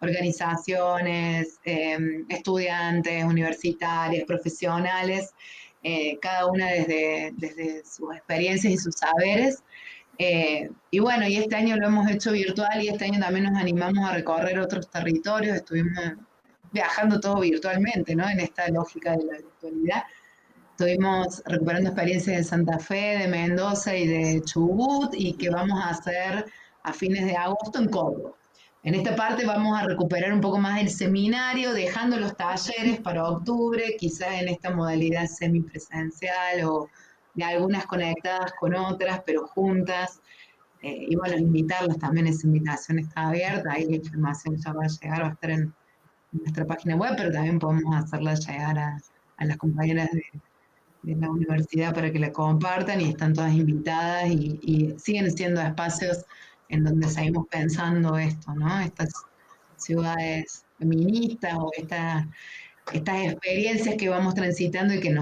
organizaciones, estudiantes, universitarias, profesionales, cada una desde sus experiencias y sus saberes. Y bueno, y este año lo hemos hecho virtual y este año también nos animamos a recorrer otros territorios, estuvimos viajando todo virtualmente, ¿no? En esta lógica de la virtualidad. Estuvimos recuperando experiencias de Santa Fe, de Mendoza y de Chubut y que vamos a hacer a fines de agosto en Córdoba. En esta parte vamos a recuperar un poco más el seminario, dejando los talleres para octubre, quizás en esta modalidad semipresencial o de algunas conectadas con otras, pero juntas. Y bueno, invitarlos también, esa invitación está abierta, ahí la información ya va a llegar, va a estar en nuestra página web, pero también podemos hacerla llegar a las compañeras de la universidad para que la compartan y están todas invitadas y siguen siendo espacios en donde seguimos pensando esto, ¿no? Estas ciudades feministas o estas experiencias que vamos transitando y que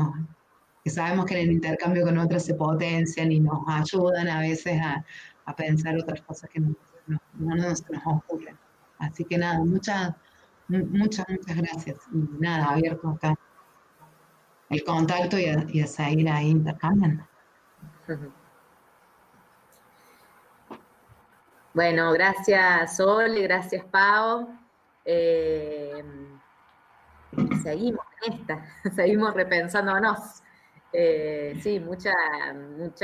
sabemos que en el intercambio con otras se potencian y nos ayudan a veces a pensar otras cosas que no se nos ocurren. Así que nada, muchas gracias. Y nada, abierto acá el contacto y a seguir ahí intercambiando. Bueno, gracias Sol, gracias Pau. Seguimos en esta, seguimos repensándonos. Sí, muchas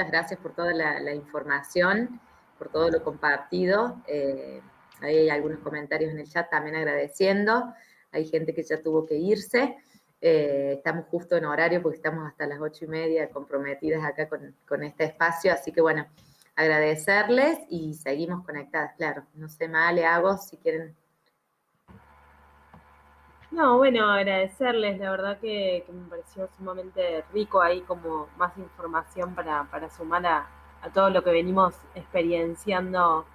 gracias por toda la información, por todo lo compartido. Ahí hay algunos comentarios en el chat también agradeciendo. Hay gente que ya tuvo que irse. Estamos justo en horario porque estamos hasta las 8:30 comprometidas acá con este espacio, así que bueno, agradecerles y seguimos conectadas, claro. No sé, Male, hago, si quieren. No, bueno, agradecerles, la verdad que me pareció sumamente rico ahí como más información para sumar a todo lo que venimos experienciando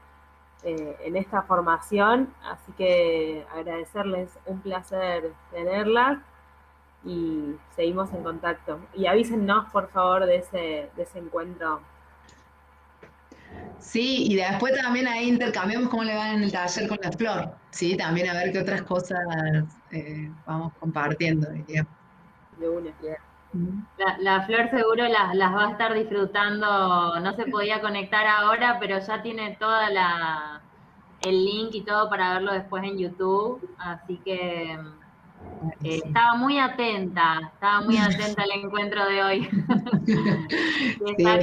en esta formación, así que agradecerles, un placer tenerlas y seguimos en contacto. Y avísennos, por favor, de ese encuentro. Sí, y después también ahí intercambiamos cómo le va en el taller con la Flor, ¿sí? También a ver qué otras cosas vamos compartiendo, diría. de una. La Flor seguro las va a estar disfrutando, no se podía conectar ahora, pero ya tiene toda el link y todo para verlo después en YouTube, así que estaba muy atenta al encuentro de hoy. Y Sí, está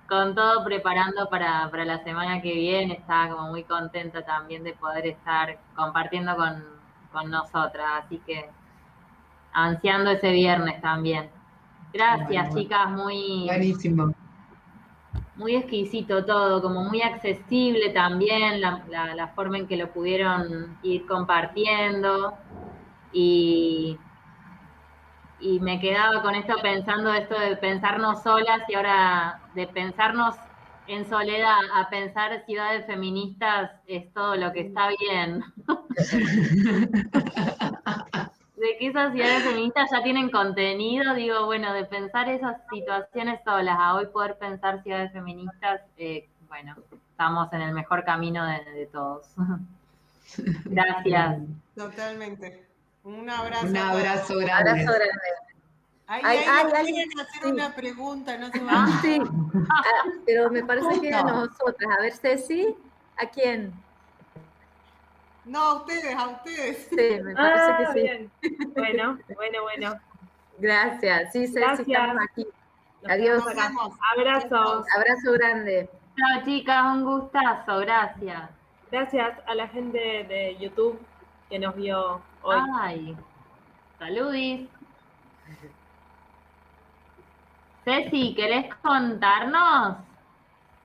con todo preparando para la semana que viene, estaba como muy contenta también de poder estar compartiendo con nosotras, así que ansiando ese viernes también. Gracias, bueno, chicas, muy, buenísimo. muy exquisito todo, como muy accesible también, la forma en que lo pudieron ir compartiendo. Y me quedaba con esto pensando, esto de pensarnos solas y ahora de pensarnos en soledad a pensar ciudades feministas es todo lo que está bien. De que esas ciudades feministas ya tienen contenido, digo, bueno, de pensar esas situaciones solas a hoy poder pensar ciudades feministas, bueno, estamos en el mejor camino de todos. Gracias. Totalmente. Un abrazo Un a todos. abrazo Abrazo grande. grande. Ahí nos alguien, quieren hacer sí. una pregunta, no se vayan. Sí, pero me parece que a Justo. nosotras. A ver, Ceci, ¿a quién? No, a ustedes. Sí, me parece que sí. Bien. Bueno. Gracias. Sí, Ceci, Gracias. estamos aquí. Nos Adiós. Nos vemos. Abrazos. Abrazo grande. Chao, chicas, un gustazo, gracias. Gracias a la gente de YouTube que nos vio hoy. Ay, saludis. Ceci, ¿querés contarnos?